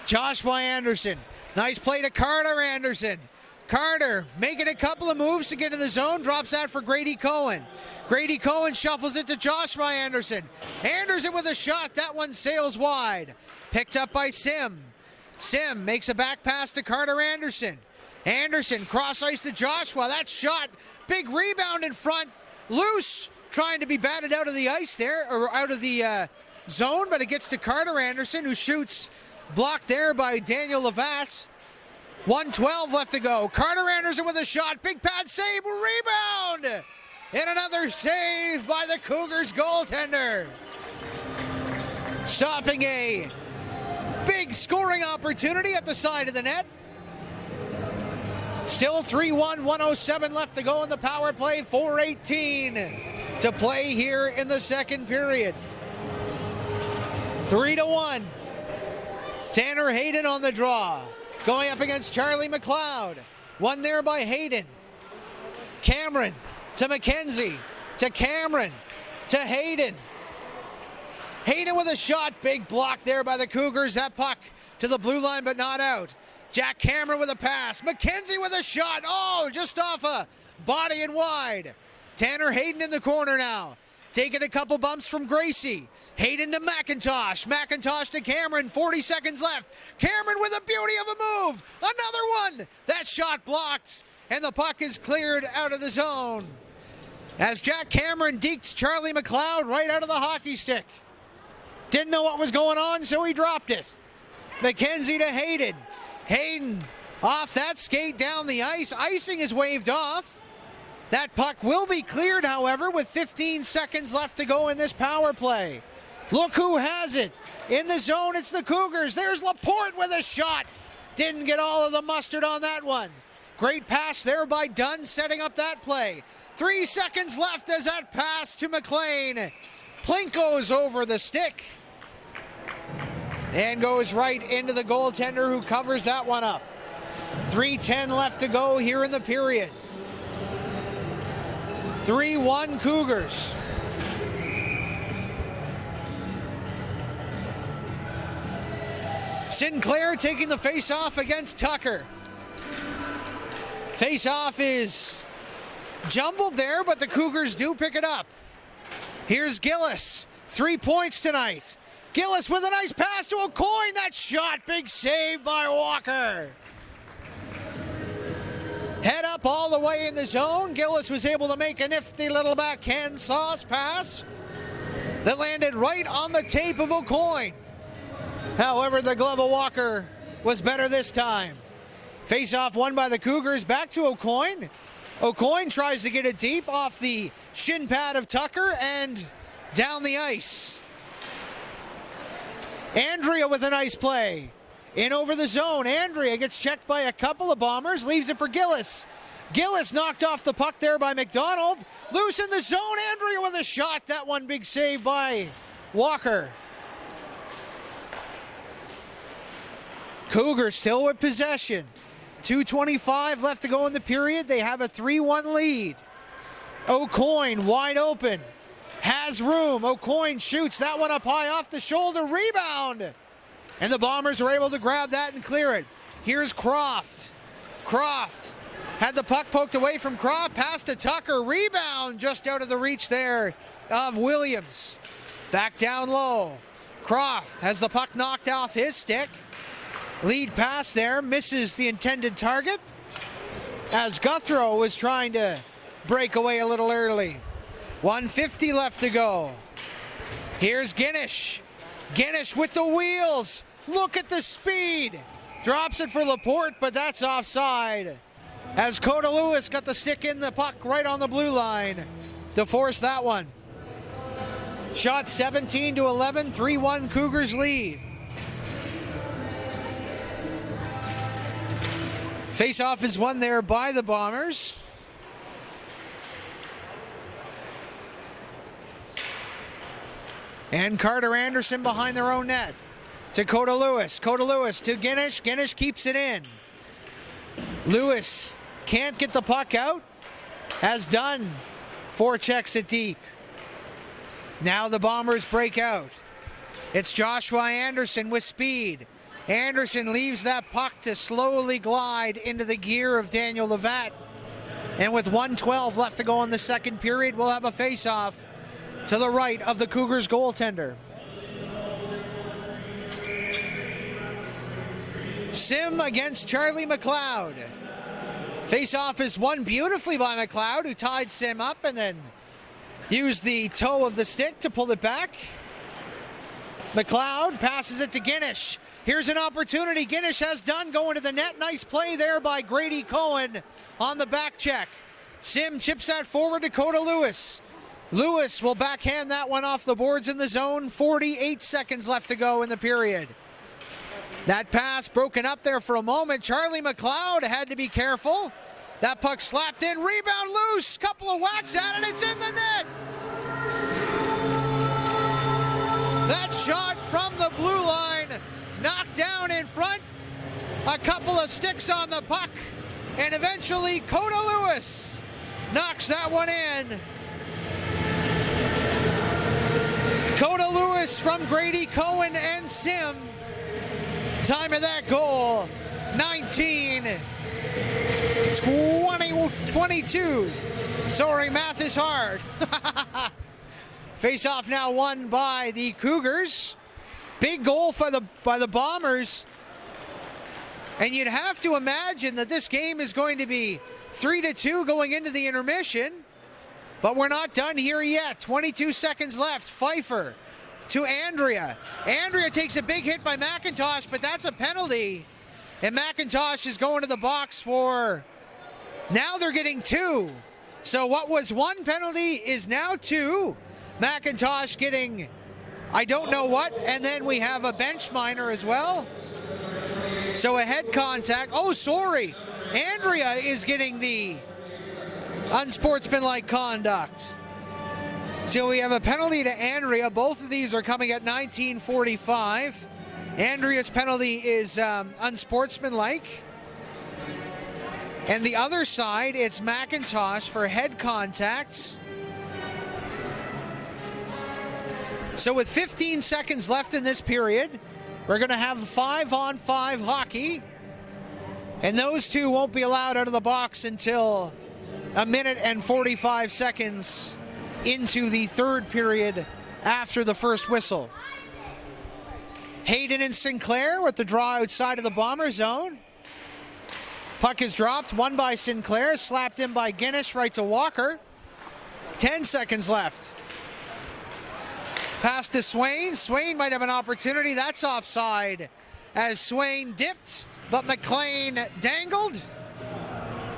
Joshua Anderson. Nice play to Carter Anderson. Carter making a couple of moves to get in the zone, drops that for Grady Cohen. Grady Cohen shuffles it to Joshua Anderson. Anderson with a shot, that one sails wide. Picked up by Sim. Sim makes a back pass to Carter Anderson. Anderson cross ice to Joshua, that shot, big rebound in front, loose, trying to be batted out of the ice there, or out of the zone, but it gets to Carter Anderson, who shoots, blocked there by Daniel Lavat. 1:12 left to go. Carter Anderson with a shot. Big pad save. Rebound. And another save by the Cougars goaltender. Stopping a big scoring opportunity at the side of the net. Still 3-1, 1:07 left to go in the power play. 4:18 to play here in the second period. 3-1. Tanner Hayden on the draw. Going up against Charlie McLeod. One there by Hayden. Cameron to McKenzie. To Cameron. To Hayden. Hayden with a shot. Big block there by the Cougars. That puck to the blue line, but not out. Jack Cameron with a pass. McKenzie with a shot. Oh, just off a body and wide. Tanner Hayden in the corner now. Taking a couple bumps from Gracie. Hayden to McIntosh. McIntosh to Cameron. 40 seconds left. Cameron with a beauty of a move. Another one. That shot blocked. And the puck is cleared out of the zone. As Jack Cameron deked Charlie McLeod right out of the hockey stick. Didn't know what was going on, so he dropped it. McKenzie to Hayden. Hayden off that skate down the ice. Icing is waved off. That puck will be cleared, however, with 15 seconds left to go in this power play. Look who has it. In the zone, it's the Cougars. There's Laporte with a shot. Didn't get all of the mustard on that one. Great pass there by Dunn, setting up that play. 3 seconds left as that pass to McLean. Plink goes over the stick and goes right into the goaltender, who covers that one up. 3:10 left to go here in the period. 3-1 Cougars. Sinclair taking the face-off against Tucker. Face-off is jumbled there, but the Cougars do pick it up. Here's Gillis. 3 points tonight. Gillis with a nice pass to O'Coin. That shot, big save by Walker. Head up all the way in the zone. Gillis was able to make a nifty little backhand sauce pass that landed right on the tape of O'Coin. However, the glove of Walker was better this time. Face-off won by the Cougars. Back to O'Coin. O'Coin tries to get it deep off the shin pad of Tucker and down the ice. Andrea with a nice play. In over the zone. Andrea gets checked by a couple of Bombers. Leaves it for Gillis. Gillis knocked off the puck there by McDonald. Loose in the zone. Andrea with a shot. That one big save by Walker. Cougars still with possession. 2:25 left to go in the period. They have a 3-1 lead. O'Coin wide open. Has room. O'Coin shoots that one up high off the shoulder. Rebound. And the Bombers are able to grab that and clear it. Here's Croft. Croft had the puck poked away from Croft. Pass to Tucker. Rebound just out of the reach there of Williams. Back down low. Croft has the puck knocked off his stick. Lead pass there, misses the intended target as Guthrow was trying to break away a little early. 1:50 left to go. Here's Guinness. Guinness with the wheels. Look at the speed. Drops it for Laporte, but that's offside. As Coda Lewis got the stick in the puck right on the blue line to force that one. Shot 17-11, 3-1 Cougars lead. Face-off is won there by the Bombers. And Carter Anderson behind their own net. To Coda Lewis. Coda Lewis to Guinness. Guinness keeps it in. Lewis can't get the puck out. Has done. Forechecks it deep. Now the Bombers break out. It's Joshua Anderson with speed. Anderson leaves that puck to slowly glide into the gear of Daniel Levatt. And with 1:12 left to go in the second period, we'll have a face-off to the right of the Cougars goaltender. Sim against Charlie McLeod. Face-off is won beautifully by McLeod, who tied Sim up and then used the toe of the stick to pull it back. McLeod passes it to Guinness. Here's an opportunity. Guinness has done going to the net. Nice play there by Grady Cohen on the back check. Sim chips that forward to Coda Lewis. Lewis will backhand that one off the boards in the zone. 48 seconds left to go in the period. That pass broken up there for a moment. Charlie McLeod had to be careful. That puck slapped in. Rebound loose. Couple of whacks at it. It's in the net. That shot from the blue line knocked down in front. A couple of sticks on the puck. And eventually Coda Lewis knocks that one in. Coda Lewis from Grady Cohen and Sim. Time of that goal, 19-22. Sorry, math is hard. Face-off now won by the Cougars. Big goal by the Bombers. And you'd have to imagine that this game is going to be 3-2 going into the intermission. But we're not done here yet. 22 seconds left. Pfeiffer to Andrea. Andrea takes a big hit by McIntosh, but that's a penalty. And McIntosh is going to the box for... Now they're getting two. So what was one penalty is now two. McIntosh getting I don't know what. And then we have a bench minor as well. So a head contact. Oh, sorry. Andrea is getting the unsportsmanlike conduct. So we have a penalty to Andrea. Both of these are coming at 19:45. Andrea's penalty is unsportsmanlike. And the other side, it's McIntosh for head contacts. So with 15 seconds left in this period, we're going to have 5-on-5 hockey. And those two won't be allowed out of the box until 1:45 seconds into the third period after the first whistle. Hayden and Sinclair with the draw outside of the Bomber zone. Puck is dropped, won by Sinclair, slapped in by Guinness right to Walker. 10 seconds left. Pass to Swain. Swain might have an opportunity. That's offside as Swain dipped, but McLean dangled.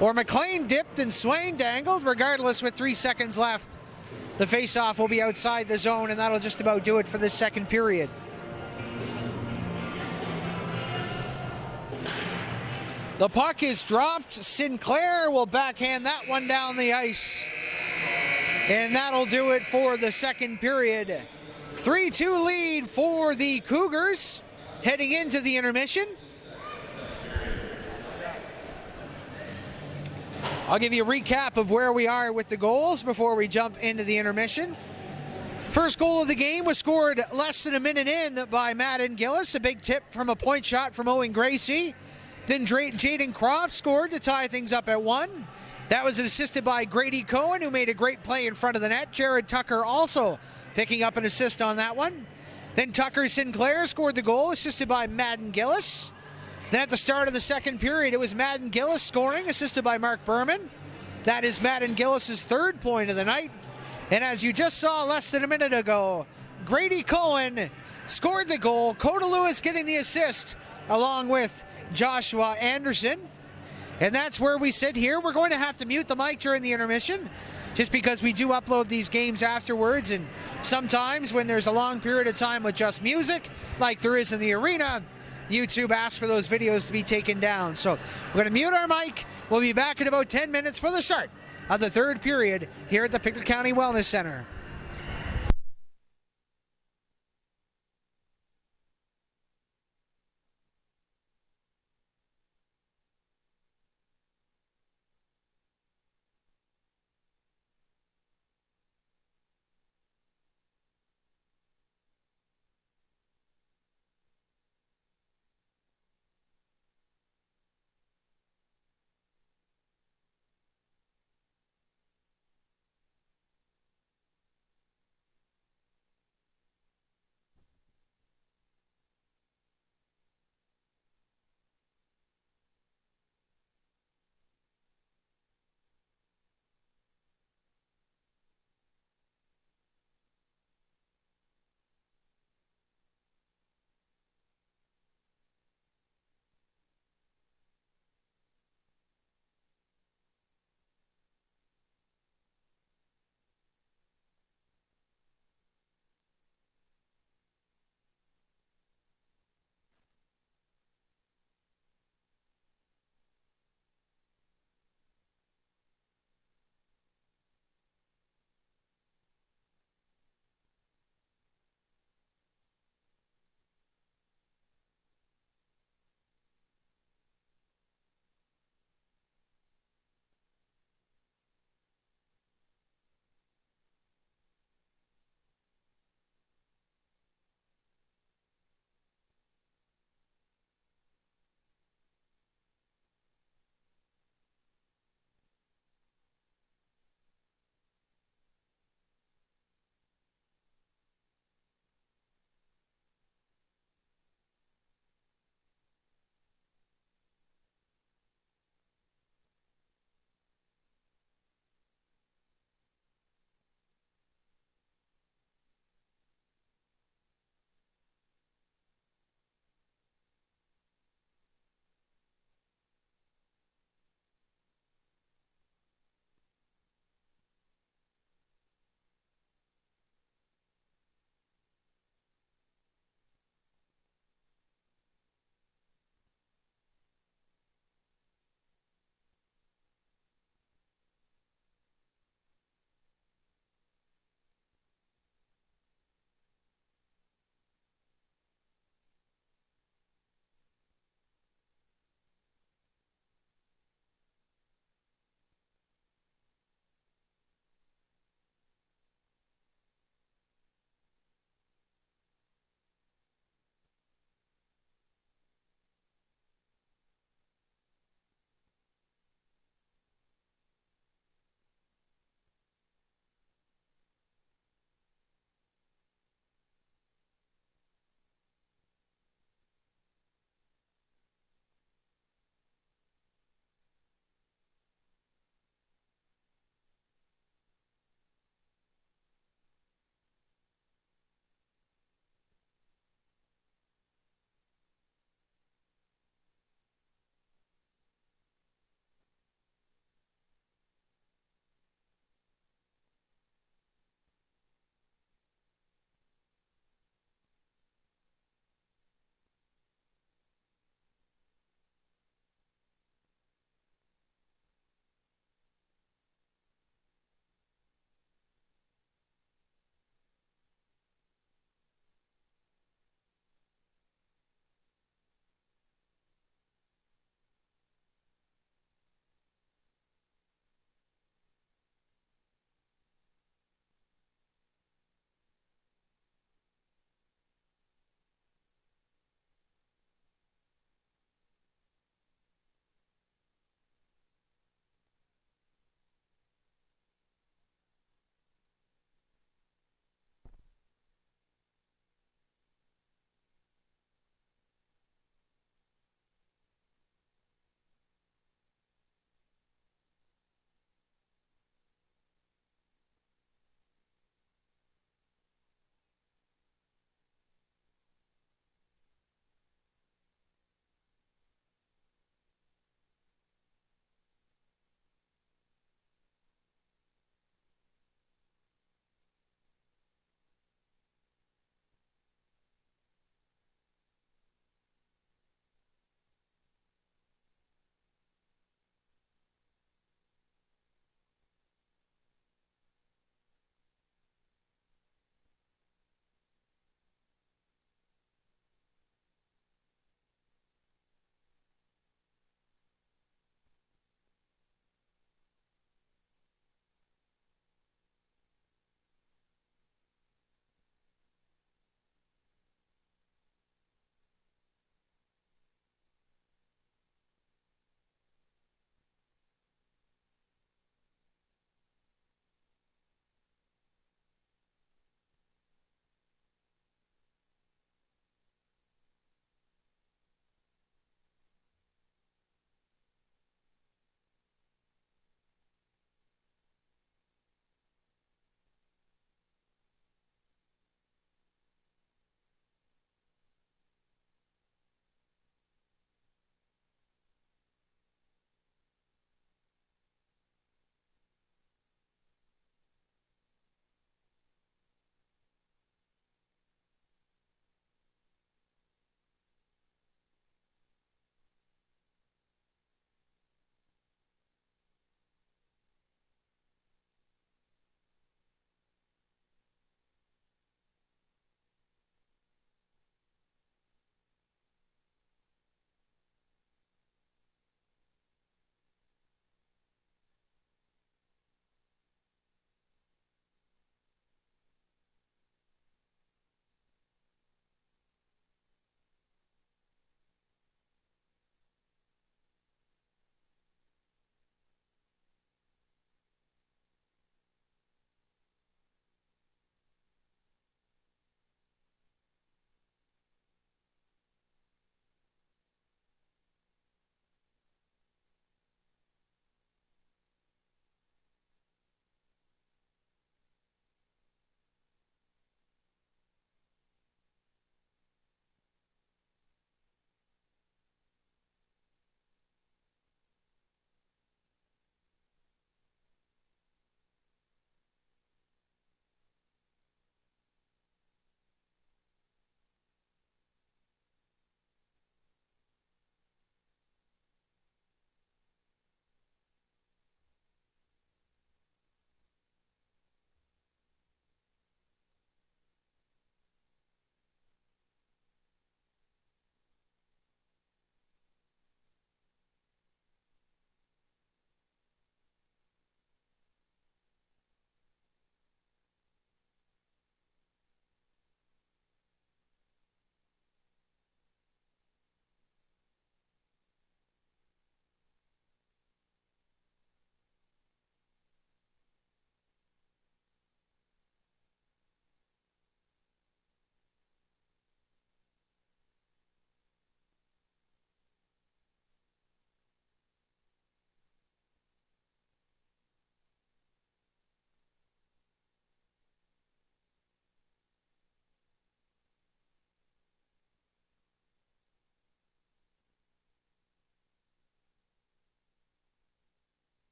Or McLean dipped and Swain dangled. Regardless, with 3 seconds left, the faceoff will be outside the zone, and that'll just about do it for this second period. The puck is dropped. Sinclair will backhand that one down the ice. And that'll do it for the second period. 3-2 lead for the Cougars heading into the intermission. I'll give you a recap of where we are with the goals before we jump into the intermission. First goal of the game was scored less than a minute in by Madden Gillis. A big tip from a point shot from Owen Gracie. Then Jaden Croft scored to tie things up at 1. That was assisted by Grady Cohen, who made a great play in front of the net. Jared Tucker also picking up an assist on that one. Then Tucker Sinclair scored the goal, assisted by Madden Gillis. Then at the start of the second period, it was Madden Gillis scoring, assisted by Mark Berman. That is Madden Gillis' third point of the night. And as you just saw less than a minute ago, Grady Cohen scored the goal. Coda Lewis getting the assist along with Joshua Anderson. And that's where we sit here. We're going to have to mute the mic during the intermission just because we do upload these games afterwards. And sometimes when there's a long period of time with just music, like there is in the arena, YouTube asks for those videos to be taken down. So we're going to mute our mic. We'll be back in about 10 minutes for the start of the third period here at the Pictou County Wellness Center.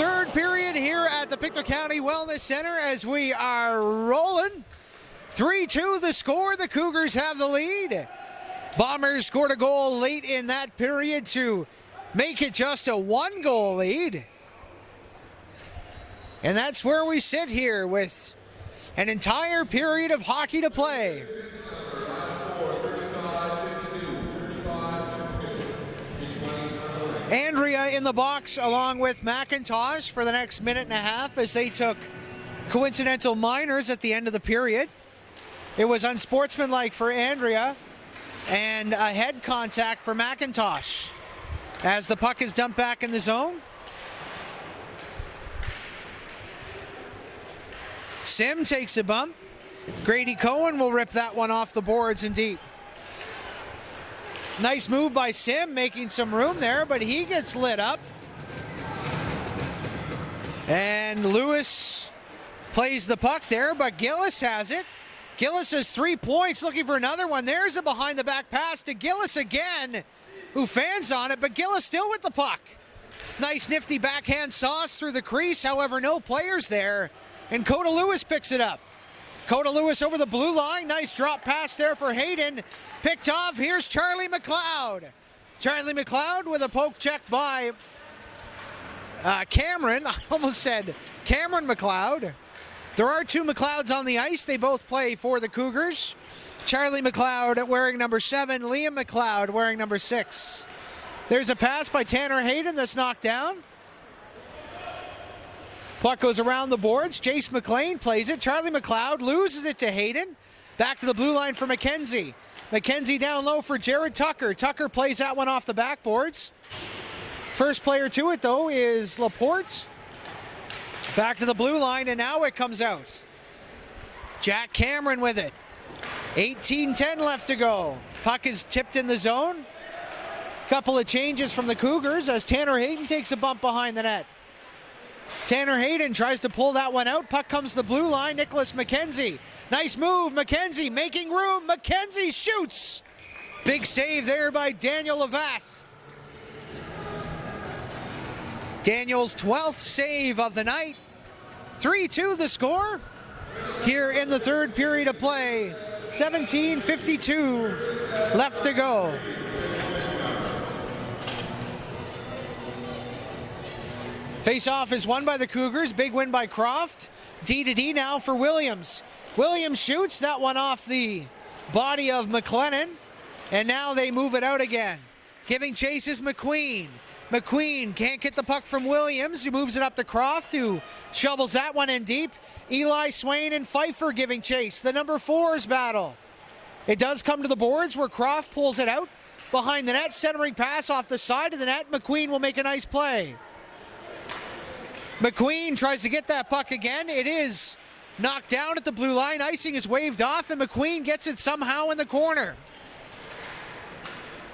third period here at the Pictou County Wellness Center as we are rolling. 3-2 the score. The Cougars have the lead. Bombers scored a goal late in that period to make it just a 1-goal lead. And that's where we sit here with an entire period of hockey to play. Andrea in the box along with McIntosh for the next minute and a half as they took coincidental minors at the end of the period. It was unsportsmanlike for Andrea and a head contact for McIntosh as the puck is dumped back in the zone. Sim takes a bump. Grady Cohen will rip that one off the boards and deep. Nice move by Sim, making some room there, but he gets lit up. And Lewis plays the puck there, but Gillis has it. Gillis has 3 points, looking for another one. There's a behind-the-back pass to Gillis again, who fans on it, but Gillis still with the puck. Nice nifty backhand sauce through the crease, however, no players there. And Coda Lewis picks it up. Coda Lewis over the blue line. Nice drop pass there for Hayden. Picked off. Here's Charlie McLeod. Charlie McLeod with a poke check by Cameron. I almost said Cameron McLeod. There are 2 McLeods on the ice. They both play for the Cougars. Charlie McLeod wearing number 7. Liam McLeod wearing number 6. There's a pass by Tanner Hayden that's knocked down. Puck goes around the boards. Jace McLean plays it. Charlie McLeod loses it to Hayden. Back to the blue line for McKenzie. McKenzie down low for Jared Tucker. Tucker plays that one off the backboards. First player to it, though, is Laporte. Back to the blue line, and now it comes out. Jack Cameron with it. 18-10 left to go. Puck is tipped in the zone. Couple of changes from the Cougars as Tanner Hayden takes a bump behind the net. Tanner Hayden tries to pull that one out. Puck comes to the blue line. Nicholas McKenzie. Nice move. McKenzie making room. McKenzie shoots. Big save there by Daniel Lavatte. Daniel's 12th save of the night. 3-2 the score here in the third period of play. 17:52 left to go. Face-off is won by the Cougars. Big win by Croft. D-to-D now for Williams. Williams shoots that one off the body of McLennan. And now they move it out again. Giving chase is McQueen. McQueen can't get the puck from Williams. He moves it up to Croft, who shovels that one in deep. Eli Swain and Pfeiffer giving chase. The number 4's battle. It does come to the boards where Croft pulls it out behind the net. Centering pass off the side of the net. McQueen will make a nice play. McQueen tries to get that puck again. It is knocked down at the blue line. Icing is waved off, and McQueen gets it somehow in the corner.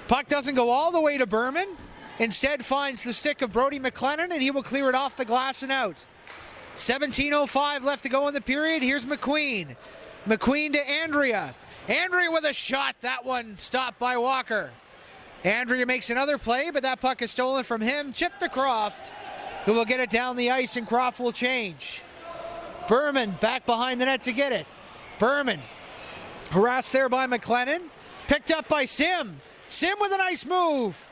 Puck doesn't go all the way to Berman. Instead finds the stick of Brody McLennan, and he will clear it off the glass and out. 17:05 left to go in the period. Here's McQueen. McQueen to Andrea. Andrea with a shot. That one stopped by Walker. Andrea makes another play, but that puck is stolen from him. Chip to Croft, who will get it down the ice, and Croft will change. Berman back behind the net to get it. Berman harassed there by McLennan. Picked up by Sim. Sim with a nice move.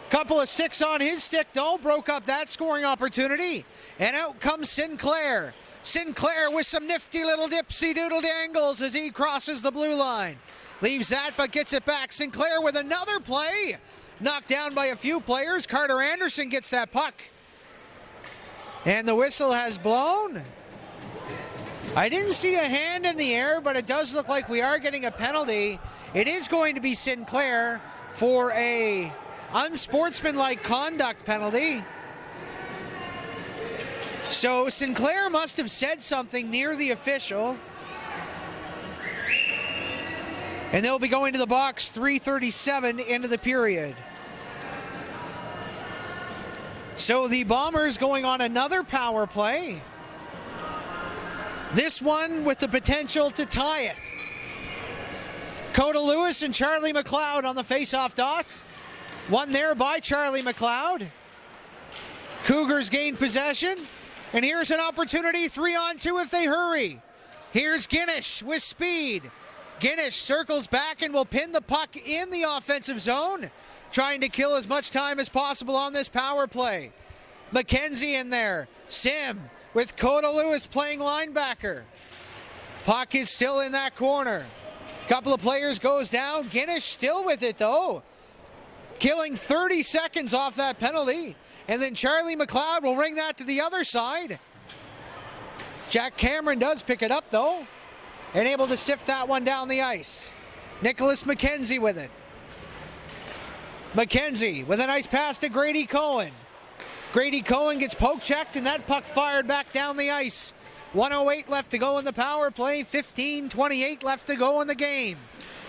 Couple of sticks on his stick, though. Broke up that scoring opportunity. And out comes Sinclair. Sinclair with some nifty little dipsy-doodle dangles as he crosses the blue line. Leaves that, but gets it back. Sinclair with another play. Knocked down by a few players. Carter Anderson gets that puck. And the whistle has blown. I didn't see a hand in the air, but it does look like we are getting a penalty. It is going to be Sinclair for a unsportsmanlike conduct penalty. So Sinclair must have said something near the official. And they'll be going to the box 3:37 into the period. So the Bombers going on another power play. This one with the potential to tie it. Coda Lewis and Charlie McLeod on the face-off dot. One there by Charlie McLeod. Cougars gain possession, and here's an opportunity, 3-on-2 if they hurry. Here's Guinish with speed. Guinish circles back and will pin the puck in the offensive zone, trying to kill as much time as possible on this power play. McKenzie in there. Sim with Coda Lewis playing linebacker. Puck is still in that corner. Couple of players goes down. Guinish still with it though. Killing 30 seconds off that penalty. And then Charlie McLeod will ring that to the other side. Jack Cameron does pick it up though, and able to sift that one down the ice. Nicholas McKenzie with it. McKenzie with a nice pass to Grady Cohen. Grady Cohen gets poke checked, and that puck fired back down the ice. 1:08 left to go in the power play. 15:28 left to go in the game.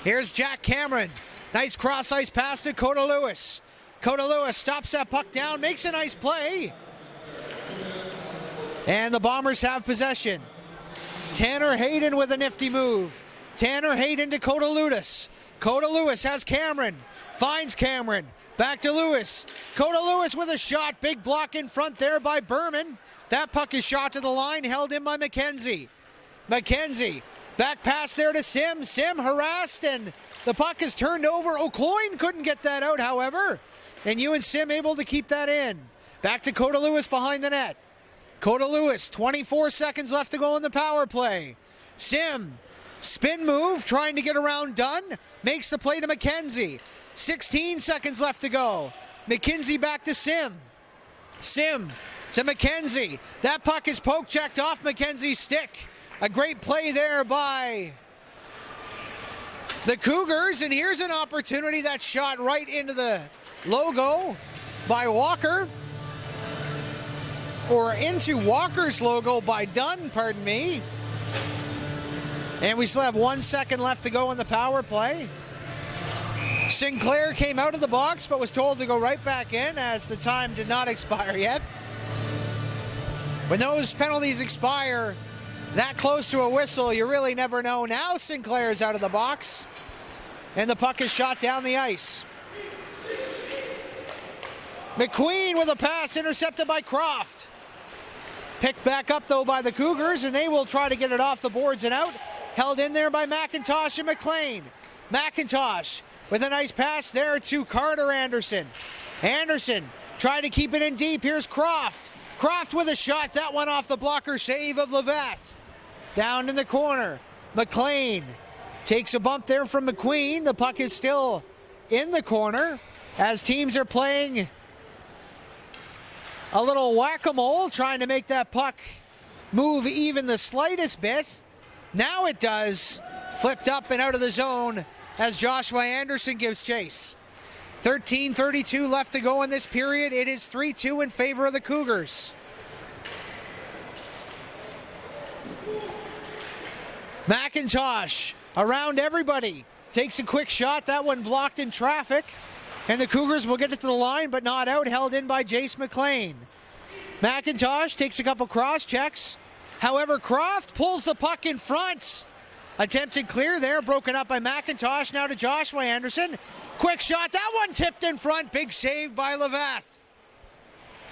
Here's Jack Cameron. Nice cross ice pass to Coda Lewis. Coda Lewis stops that puck down, makes a nice play. And the Bombers have possession. Tanner Hayden with a nifty move. Tanner Hayden to Coda Lewis. Coda Lewis has Cameron. Finds Cameron. Back to Lewis. Coda Lewis with a shot. Big block in front there by Berman. That puck is shot to the line, held in by McKenzie. McKenzie. Back pass there to Sim. Sim harassed, and the puck is turned over. O'Cloyne couldn't get that out, however. And you and Sim able to keep that in. Back to Coda Lewis behind the net. Coda Lewis, 24 seconds left to go in the power play. Sim, spin move, trying to get around Dunn. Makes the play to McKenzie. 16 seconds left to go. McKenzie back to Sim. Sim to McKenzie. That puck is poke checked off McKenzie's stick. A great play there by the Cougars. And here's an opportunity that's shot right into the logo by Walker. Or into Walker's logo by Dunn, pardon me. And we still have 1 second left to go in the power play. Sinclair came out of the box but was told to go right back in as the time did not expire yet. When those penalties expire that close to a whistle, you really never know. Now Sinclair's out of the box and the puck is shot down the ice. McQueen with a pass intercepted by Croft. Picked back up though by the Cougars, and they will try to get it off the boards and out. Held in there by McIntosh and McLean. McIntosh with a nice pass there to Carter Anderson. Anderson trying to keep it in deep. Here's Croft. Croft with a shot. That one off the blocker save of Levatt. Down in the corner. McLean takes a bump there from McQueen. The puck is still in the corner as teams are playing a little whack-a-mole, trying to make that puck move even the slightest bit. Now it does. Flipped up and out of the zone as Joshua Anderson gives chase. 13:32 left to go in this period. It is 3-2 in favor of the Cougars. McIntosh around everybody. Takes a quick shot. That one blocked in traffic. And the Cougars will get it to the line, but not out. Held in by Jace McLean. McIntosh takes a couple cross checks. However, Croft pulls the puck in front. Attempted clear there, broken up by McIntosh. Now to Joshua Anderson. Quick shot. That one tipped in front. Big save by Levatt.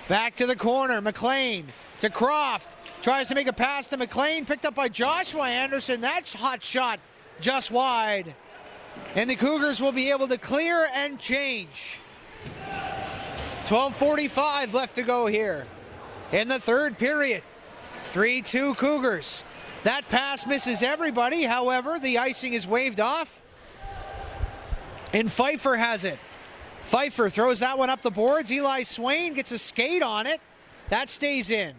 Back to the corner. McLean to Croft. Tries to make a pass to McLean. Picked up by Joshua Anderson. That hot shot just wide. And the Cougars will be able to clear and change. 12:45 left to go here in the third period. 3-2 Cougars. That pass misses everybody. However, the icing is waved off. And Pfeiffer has it. Pfeiffer throws that one up the boards. Eli Swain gets a skate on it. That stays in.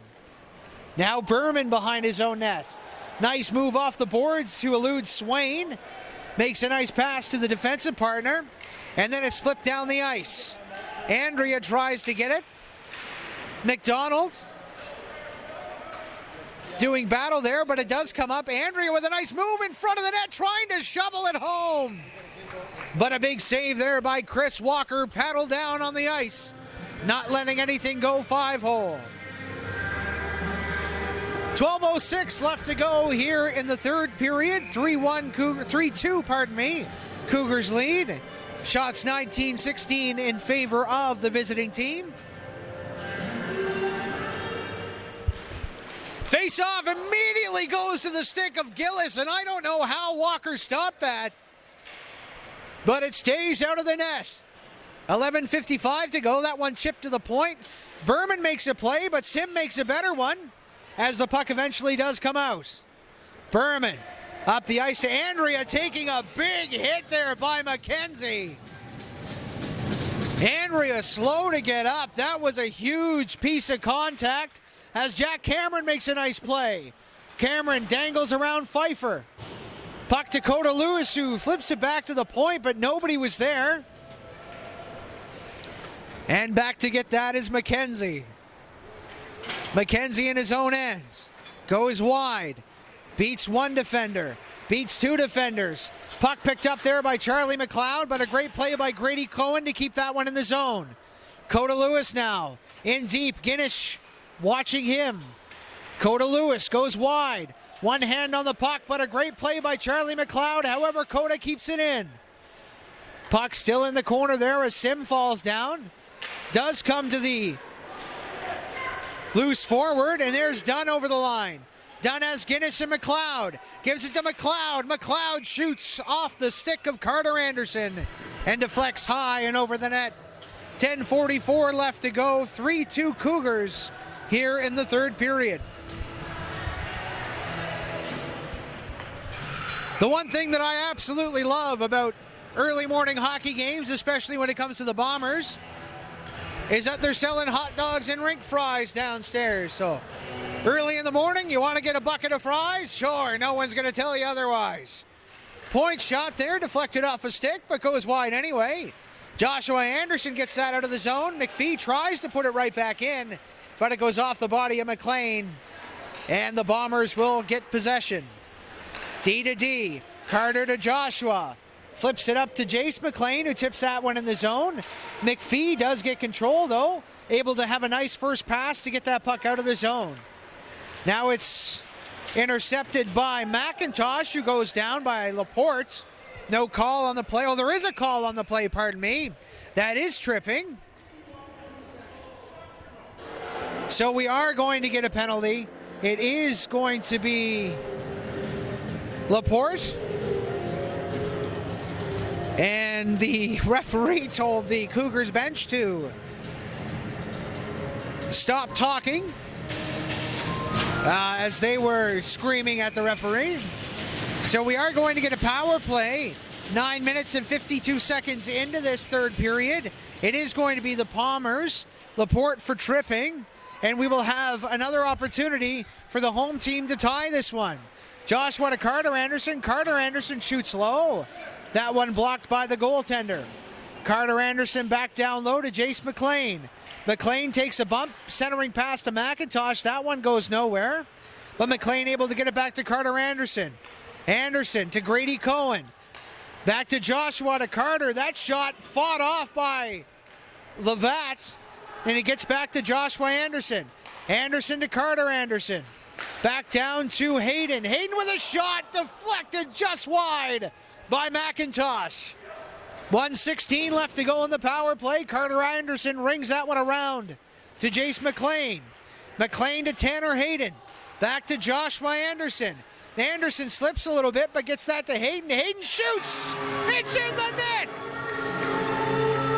Now Berman behind his own net. Nice move off the boards to elude Swain. Makes a nice pass to the defensive partner. And then it's flipped down the ice. Andrea tries to get it. McDonald doing battle there, but it does come up. Andrea with a nice move in front of the net, trying to shovel it home. But a big save there by Chris Walker. Paddle down on the ice. Not letting anything go 5-hole. 12:06 left to go here in the third period. 3-2, Cougars lead. Shots 19-16 in favor of the visiting team. Face-off immediately goes to the stick of Gillis, and I don't know how Walker stopped that, but it stays out of the net. 11:55 to go. That one chipped to the point. Berman makes a play, but Sim makes a better one as the puck eventually does come out. Berman up the ice to Andrea, taking a big hit there by McKenzie. Andrea slow to get up. That was a huge piece of contact as Jack Cameron makes a nice play. Cameron dangles around Pfeiffer. Puck to Coda Lewis, who flips it back to the point, but nobody was there. And back to get that is McKenzie. McKenzie in his own ends. Goes wide. Beats one defender. Beats two defenders. Puck picked up there by Charlie McLeod, but a great play by Grady Cohen to keep that one in the zone. Coda Lewis now in deep. Guinness watching him. Coda Lewis goes wide. One hand on the puck, but a great play by Charlie McLeod. However, Coda keeps it in. Puck still in the corner there as Sim falls down. Does come to the loose forward, and there's Dunn over the line. Dunn has Guinness and McLeod. Gives it to McLeod. McLeod shoots off the stick of Carter Anderson and deflects high and over the net. 10:44 left to go. 3-2 Cougars here in the third period. The one thing that I absolutely love about early morning hockey games, especially when it comes to the Bombers, is that they're selling hot dogs and rink fries downstairs. So early in the morning, you want to get a bucket of fries? Sure, no one's going to tell you otherwise. Point shot there, deflected off a stick, but goes wide anyway. Joshua Anderson gets that out of the zone. McPhee tries to put it right back in, but it goes off the body of McLean, and the Bombers will get possession. D to D, Carter to Joshua. Flips it up to Jace McLean, who tips that one in the zone. McPhee does get control, though. Able to have a nice first pass to get that puck out of the zone. Now it's intercepted by McIntosh, who goes down by Laporte. No call on the play. Oh, there is a call on the play, pardon me. That is tripping. So we are going to get a penalty. It is going to be Laporte. And the referee told the Cougars bench to stop talking as they were screaming at the referee. So we are going to get a power play 9 minutes and 52 seconds into this third period. It is going to be the Palmers, Laporte for tripping, and we will have another opportunity for the home team to tie this one. Joshua to Carter Anderson. Carter Anderson shoots low. That one blocked by the goaltender. Carter Anderson back down low to Jace McLean. McLean takes a bump, centering pass to McIntosh. That one goes nowhere. But McLean able to get it back to Carter Anderson. Anderson to Grady Cohen. Back to Joshua to Carter. That shot fought off by Levat. And it gets back to Joshua Anderson. Anderson to Carter Anderson. Back down to Hayden. Hayden with a shot deflected just wide by McIntosh. 1:16 left to go in the power play. Carter Anderson rings that one around to Jace McLean. McLean to Tanner Hayden. Back to Joshua Anderson. Anderson slips a little bit, but gets that to Hayden. Hayden shoots! It's in the net!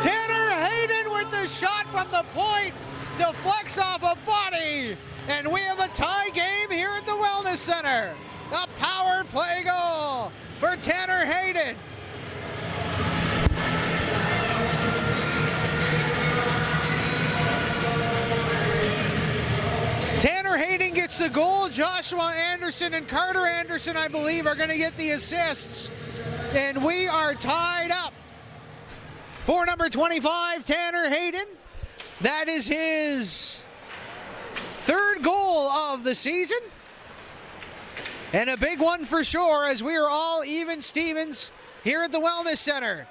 Tanner Hayden with the shot from the point. Deflects off a body. And we have a tie game here at the Wellness Center. A power play goal for Tanner Hayden. Tanner Hayden gets the goal. Joshua Anderson and Carter Anderson, I believe, are going to get the assists. And we are tied up. For number 25, Tanner Hayden. That is his third goal of the season. And a big one for sure, as we are all even Stevens here at the Wellness Center.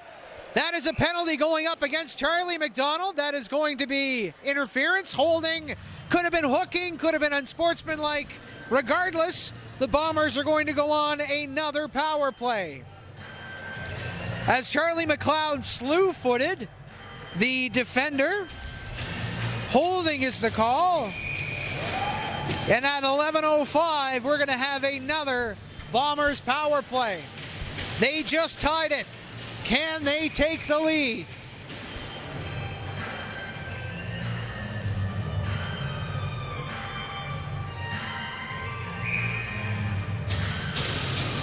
That is a penalty going up against Charlie McDonald. That is going to be interference, holding, could have been hooking, could have been unsportsmanlike. Regardless, the Bombers are going to go on another power play. As Charlie McLeod slew-footed the defender, holding is the call. And at 11:05, we're going to have another Bombers power play. They just tied it. Can they take the lead?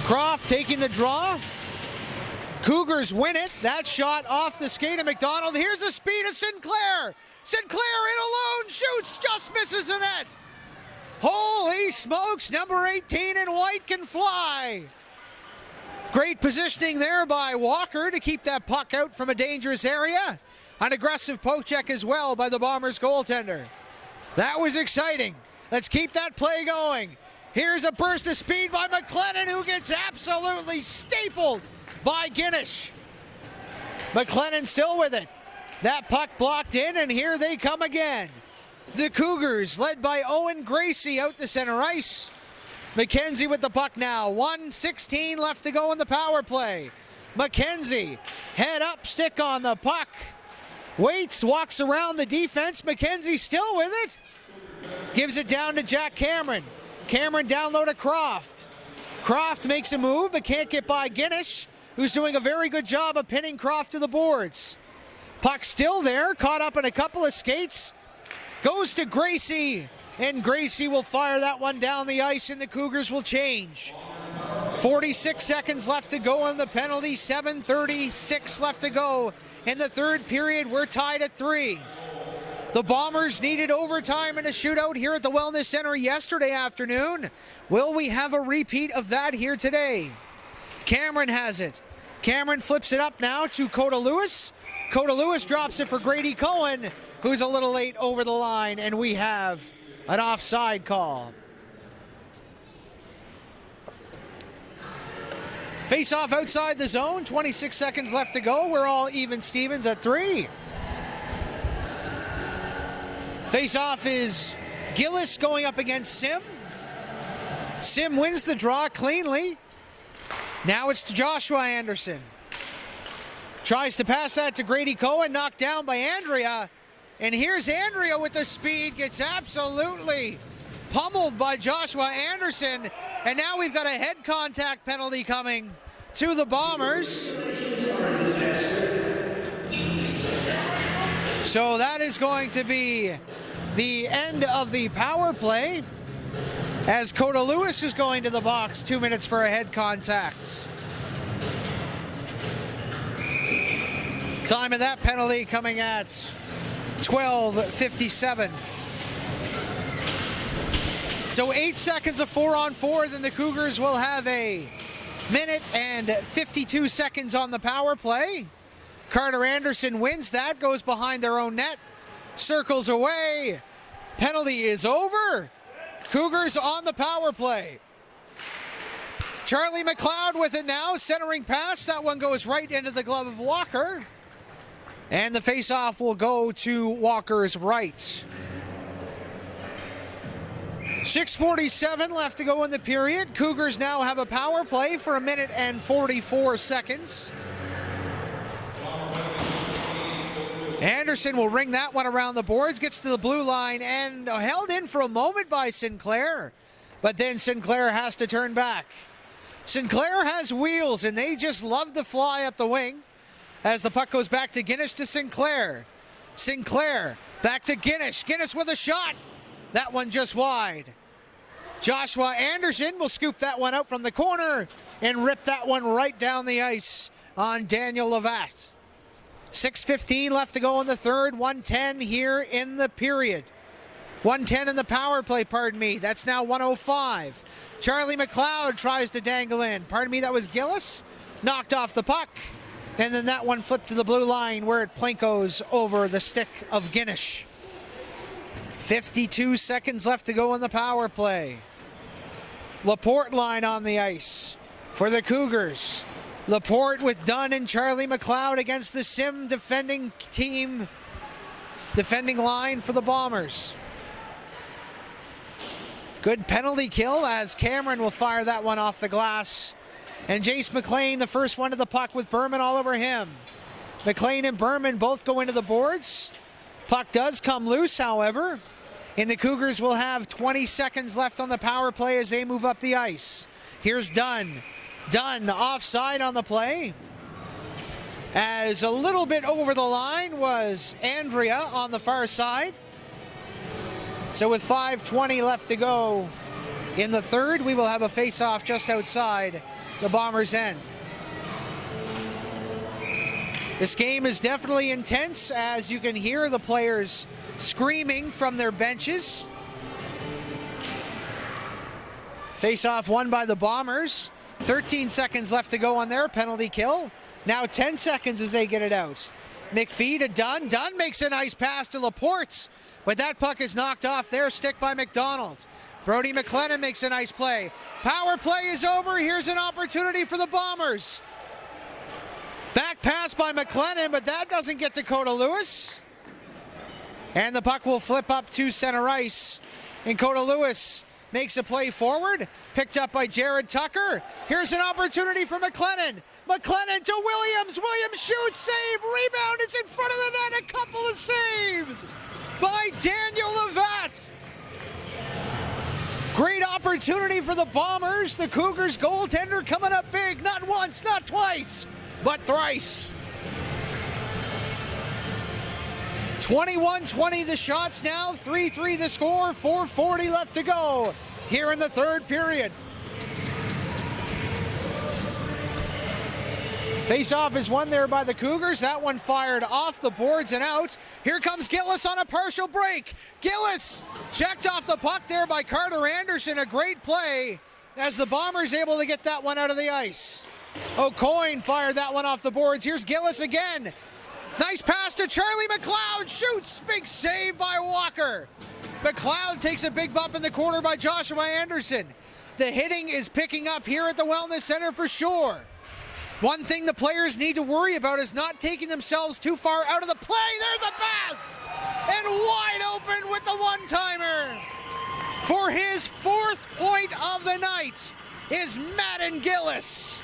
Croft taking the draw. Cougars win it. That shot off the skate of McDonald. Here's the speed of Sinclair. Sinclair in alone, shoots, just misses the net. Holy smokes, number 18 in white can fly. Great positioning there by Walker to keep that puck out from a dangerous area. An aggressive poke check as well by the Bombers goaltender. That was exciting. Let's keep that play going. Here's a burst of speed by McLennan, who gets absolutely stapled by Guinness. McLennan still with it. That puck blocked in, and here they come again. The Cougars, led by Owen Gracie, out to center ice. McKenzie with the puck now. 1:16 left to go in the power play. McKenzie, head up, stick on the puck. Waits, walks around the defense. McKenzie still with it. Gives it down to Jack Cameron. Cameron down low to Croft. Croft makes a move, but can't get by Guinness, who's doing a very good job of pinning Croft to the boards. Puck still there, caught up in a couple of skates. Goes to Gracie, and Gracie will fire that one down the ice, and the Cougars will change. 46 seconds left to go on the penalty, 7:36 left to go. In the third period, we're tied at 3. The Bombers needed overtime in a shootout here at the Wellness Center yesterday afternoon. Will we have a repeat of that here today? Cameron has it. Cameron flips it up now to Coda Lewis. Coda Lewis drops it for Grady Cohen, who's a little late over the line, and we have an offside call. Face-off outside the zone, 26 seconds left to go. We're all even Stevens at 3. Face-off is Gillis going up against Sim. Sim wins the draw cleanly. Now it's to Joshua Anderson. Tries to pass that to Grady Cohen, knocked down by Andrea. And here's Andrea with the speed, gets absolutely pummeled by Joshua Anderson. And now we've got a head contact penalty coming to the Bombers. So that is going to be the end of the power play, as Coda Lewis is going to the box, 2 minutes for a head contact. Time of that penalty coming at 12:57. So 8 seconds of 4-on-4, then the Cougars will have a minute and 52 seconds on the power play. Carter Anderson wins that, goes behind their own net, circles away. Penalty is over. Cougars on the power play. Charlie McLeod with it now, centering pass. That one goes right into the glove of Walker. And the face-off will go to Walker's right. 6:47 left to go in the period. Cougars now have a power play for a minute and 44 seconds. Anderson will ring that one around the boards, gets to the blue line, and held in for a moment by Sinclair. But then Sinclair has to turn back. Sinclair has wheels, and they just love to fly up the wing. As the puck goes back to Guinness to Sinclair. Sinclair back to Guinness. Guinness with a shot. That one just wide. Joshua Anderson will scoop that one out from the corner and rip that one right down the ice on Daniel Levatt. 6:15 left to go in the third. 1:10 here in the period. 1:10 in the power play, pardon me. That's now 1:05. Charlie McLeod tries to dangle in. Pardon me, that was Gillis. Knocked off the puck. And then that one flipped to the blue line where it plinkos over the stick of Guinness. 52 seconds left to go in the power play. Laporte line on the ice for the Cougars. Laporte with Dunn and Charlie McLeod against the Sim defending team. Defending line for the Bombers. Good penalty kill as Cameron will fire that one off the glass. And Jace McLean, the first one to the puck with Berman all over him. McLean and Berman both go into the boards. Puck does come loose, however. And the Cougars will have 20 seconds left on the power play as they move up the ice. Here's Dunn. Dunn offside on the play. As a little bit over the line was Andrea on the far side. So with 5:20 left to go in the third, we will have a face-off just outside the Bombers' end. This game is definitely intense, as you can hear the players screaming from their benches. Face-off won by the Bombers. 13 seconds left to go on their penalty kill. Now 10 seconds as they get it out. McPhee to Dunn. Dunn makes a nice pass to Laporte, but that puck is knocked off their stick by McDonald. Brody McLennan makes a nice play. Power play is over. Here's an opportunity for the Bombers. Back pass by McLennan, but that doesn't get Dakota Lewis. And the puck will flip up to center ice. And Dakota Lewis makes a play forward, picked up by Jared Tucker. Here's an opportunity for McLennan. McLennan to Williams. Williams shoots, save, rebound. It's in front of the net. A couple of saves by Daniel Levatte. Great opportunity for the Bombers. The Cougars goaltender coming up big. Not once, not twice, but thrice. 21-20 the shots now, 3-3 the score, 4:40 left to go here in the third period. Face-off is won there by the Cougars. That one fired off the boards and out. Here comes Gillis on a partial break. Gillis checked off the puck there by Carter Anderson. A great play as the Bombers able to get that one out of the ice. O'Coin fired that one off the boards. Here's Gillis again. Nice pass to Charlie McLeod. Shoots. Big save by Walker. McLeod takes a big bump in the corner by Joshua Anderson. The hitting is picking up here at the Wellness Center for sure. One thing the players need to worry about is not taking themselves too far out of the play. There's a pass! And wide open with the one-timer. For his fourth point of the night is Madden Gillis.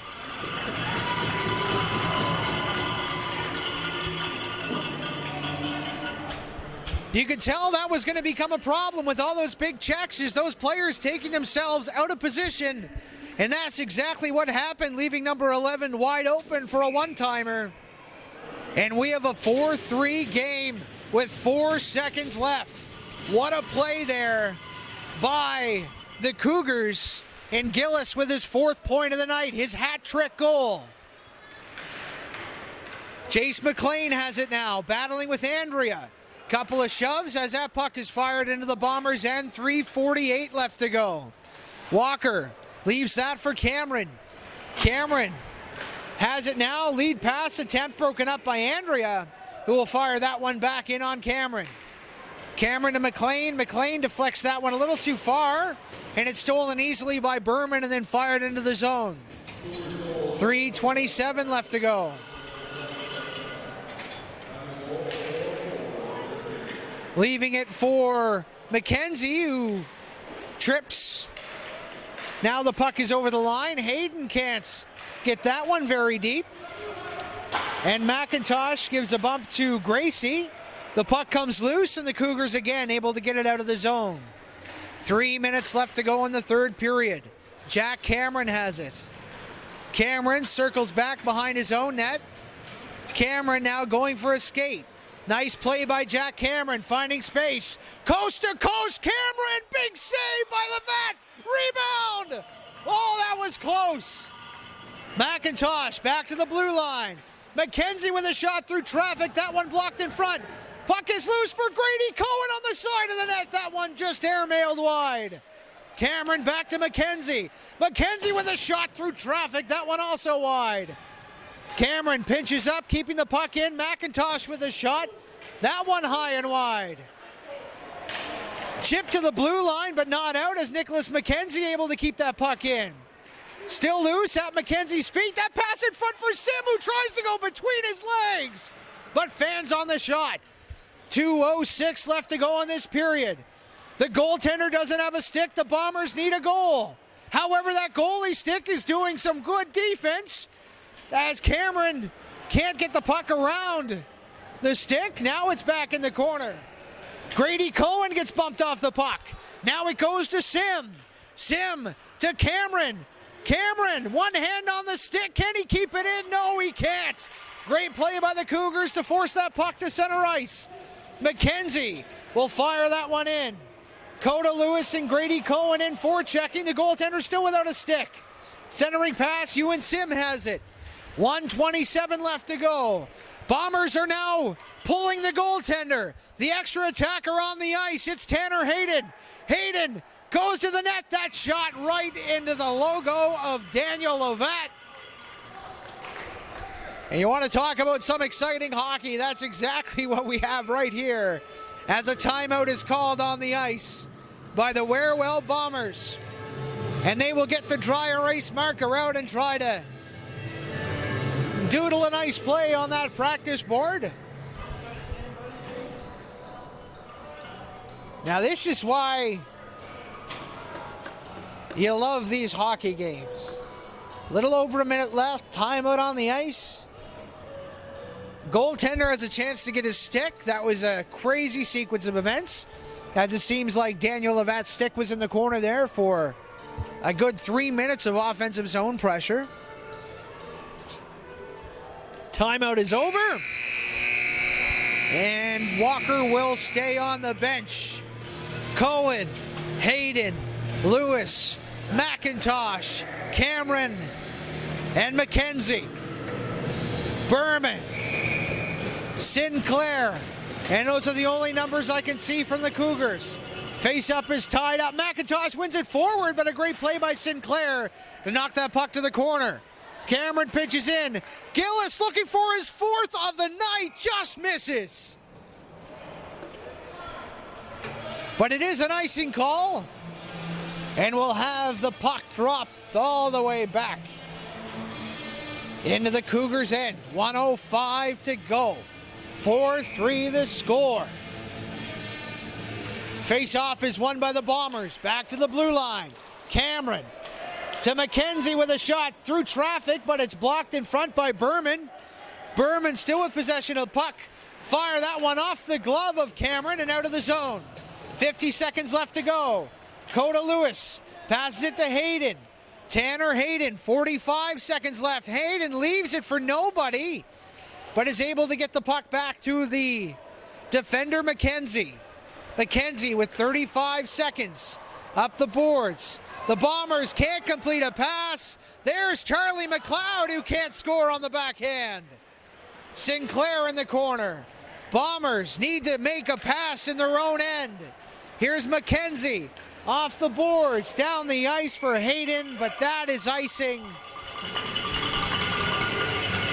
You could tell that was going to become a problem with all those big checks, is those players taking themselves out of position. And that's exactly what happened, leaving number 11 wide open for a one-timer. And we have a 4-3 game with 4 seconds left. What a play there by the Cougars. And Gillis with his 4th point of the night, his hat-trick goal. Jace McLean has it now, battling with Andrea. Couple of shoves as that puck is fired into the Bombers' end. 3:48 left to go. Walker leaves that for Cameron. Cameron has it now. Lead pass attempt broken up by Andrea, who will fire that one back in on Cameron. Cameron to McLean. McLean deflects that one a little too far, and it's stolen easily by Berman and then fired into the zone. 3:27 left to go. Leaving it for McKenzie, who trips. Now the puck is over the line. Hayden can't get that one very deep. And McIntosh gives a bump to Gracie. The puck comes loose, and the Cougars again able to get it out of the zone. 3 minutes left to go in the third period. Jack Cameron has it. Cameron circles back behind his own net. Cameron now going for a skate. Nice play by Jack Cameron, finding space. Coast to coast, Cameron, big save by Levatte. Rebound! Oh, that was close. McIntosh back to the blue line. McKenzie with a shot through traffic. That one blocked in front. Puck is loose for Grady Cohen on the side of the net. That one just airmailed wide. Cameron back to McKenzie. McKenzie with a shot through traffic. That one also wide. Cameron pinches up, keeping the puck in. McIntosh with a shot. That one high and wide. Chip to the blue line, but not out, as Nicholas McKenzie able to keep that puck in. Still loose at McKenzie's feet. That pass in front for Sim, who tries to go between his legs, but fans on the shot. 2:06 left to go in this period. The goaltender doesn't have a stick. The Bombers need a goal. However, that goalie stick is doing some good defense, as Cameron can't get the puck around the stick. Now it's back in the corner. Grady Cohen gets bumped off the puck. Now it goes to Sim. Sim to Cameron. Cameron, one hand on the stick. Can he keep it in? No, he can't. Great play by the Cougars to force that puck to center ice. McKenzie will fire that one in. Coda Lewis and Grady Cohen in forechecking. The goaltender still without a stick. Centering pass, Ewan Sim has it. 1:27 left to go. Bombers are now pulling the goaltender. The extra attacker on the ice. It's Tanner Hayden. Hayden goes to the net. That shot right into the logo of Daniel Levatt. And you want to talk about some exciting hockey? That's exactly what we have right here as a timeout is called on the ice by the Warewell Bombers. And they will get the dry erase marker out and try to doodle a nice play on that practice board. Now this is why you love these hockey games. Little over a minute left, timeout on the ice. Goaltender has a chance to get his stick. That was a crazy sequence of events, as it seems like Daniel Levatt's stick was in the corner there for a good 3 minutes of offensive zone pressure. Timeout is over. And Walker will stay on the bench. Cohen, Hayden, Lewis, McIntosh, Cameron, and McKenzie. Berman, Sinclair, and those are the only numbers I can see from the Cougars. Face-up is tied up. McIntosh wins it forward, but a great play by Sinclair to knock that puck to the corner. Cameron pitches in. Gillis looking for his fourth of the night, just misses. But it is an icing call, and we'll have the puck dropped all the way back into the Cougars' end. 1:05 to go. 4-3 the score. Face-off is won by the Bombers. Back to the blue line. Cameron to McKenzie with a shot through traffic, but it's blocked in front by Berman. Berman still with possession of the puck. Fire that one off the glove of Cameron and out of the zone. 50 seconds left to go. Coda Lewis passes it to Hayden. Tanner Hayden, 45 seconds left. Hayden leaves it for nobody, but is able to get the puck back to the defender McKenzie. McKenzie with 35 seconds up the boards. The Bombers can't complete a pass. There's Charlie McLeod, who can't score on the backhand. Sinclair in the corner. Bombers need to make a pass in their own end. Here's McKenzie off the boards, down the ice for Hayden, but that is icing.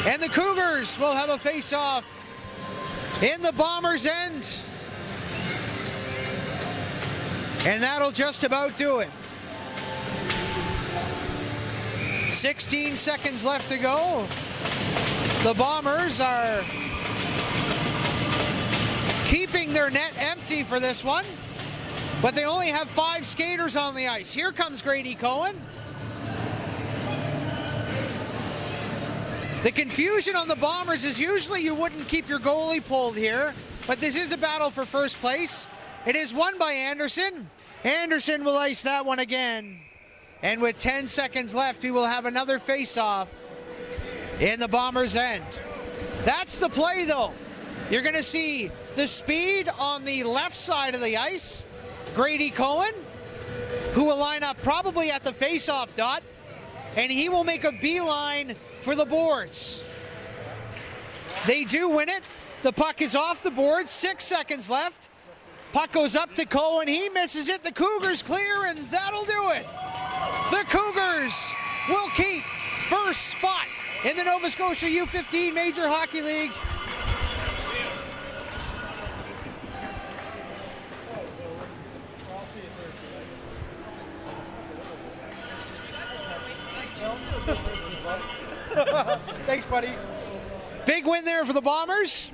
And the Cougars will have a face-off in the Bombers' end. And that'll just about do it. 16 seconds left to go. The Bombers are keeping their net empty for this one, but they only have 5 skaters on the ice. Here comes Grady Cohen. The confusion on the Bombers is usually you wouldn't keep your goalie pulled here, but this is a battle for first place. It is won by Anderson. Anderson will ice that one again. And with 10 seconds left, we will have another face-off in the Bombers' end. That's the play, though. You're going to see the speed on the left side of the ice. Grady Cohen, who will line up probably at the face-off dot, and he will make a beeline for the boards. They do win it. The puck is off the board. 6 seconds left. Puck goes up to Cohen. He misses it. The Cougars clear, and that'll do it. The Cougars will keep first spot in the Nova Scotia U15 Major Hockey League. Thanks, buddy. Big win there for the Bombers.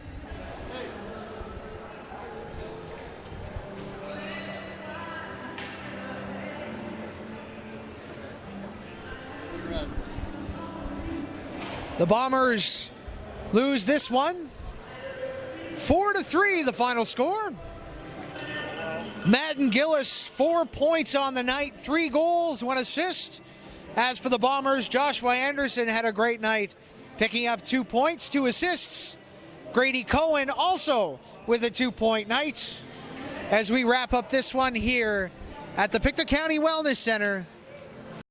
The Bombers lose this one. 4-3 the final score. Madden Gillis, 4 points on the night, 3 goals, 1 assist. As for the Bombers, Joshua Anderson had a great night, picking up 2 points, 2 assists. Grady Cohen also with a 2-point night. As we wrap up this one here at the Pictou County Wellness Center,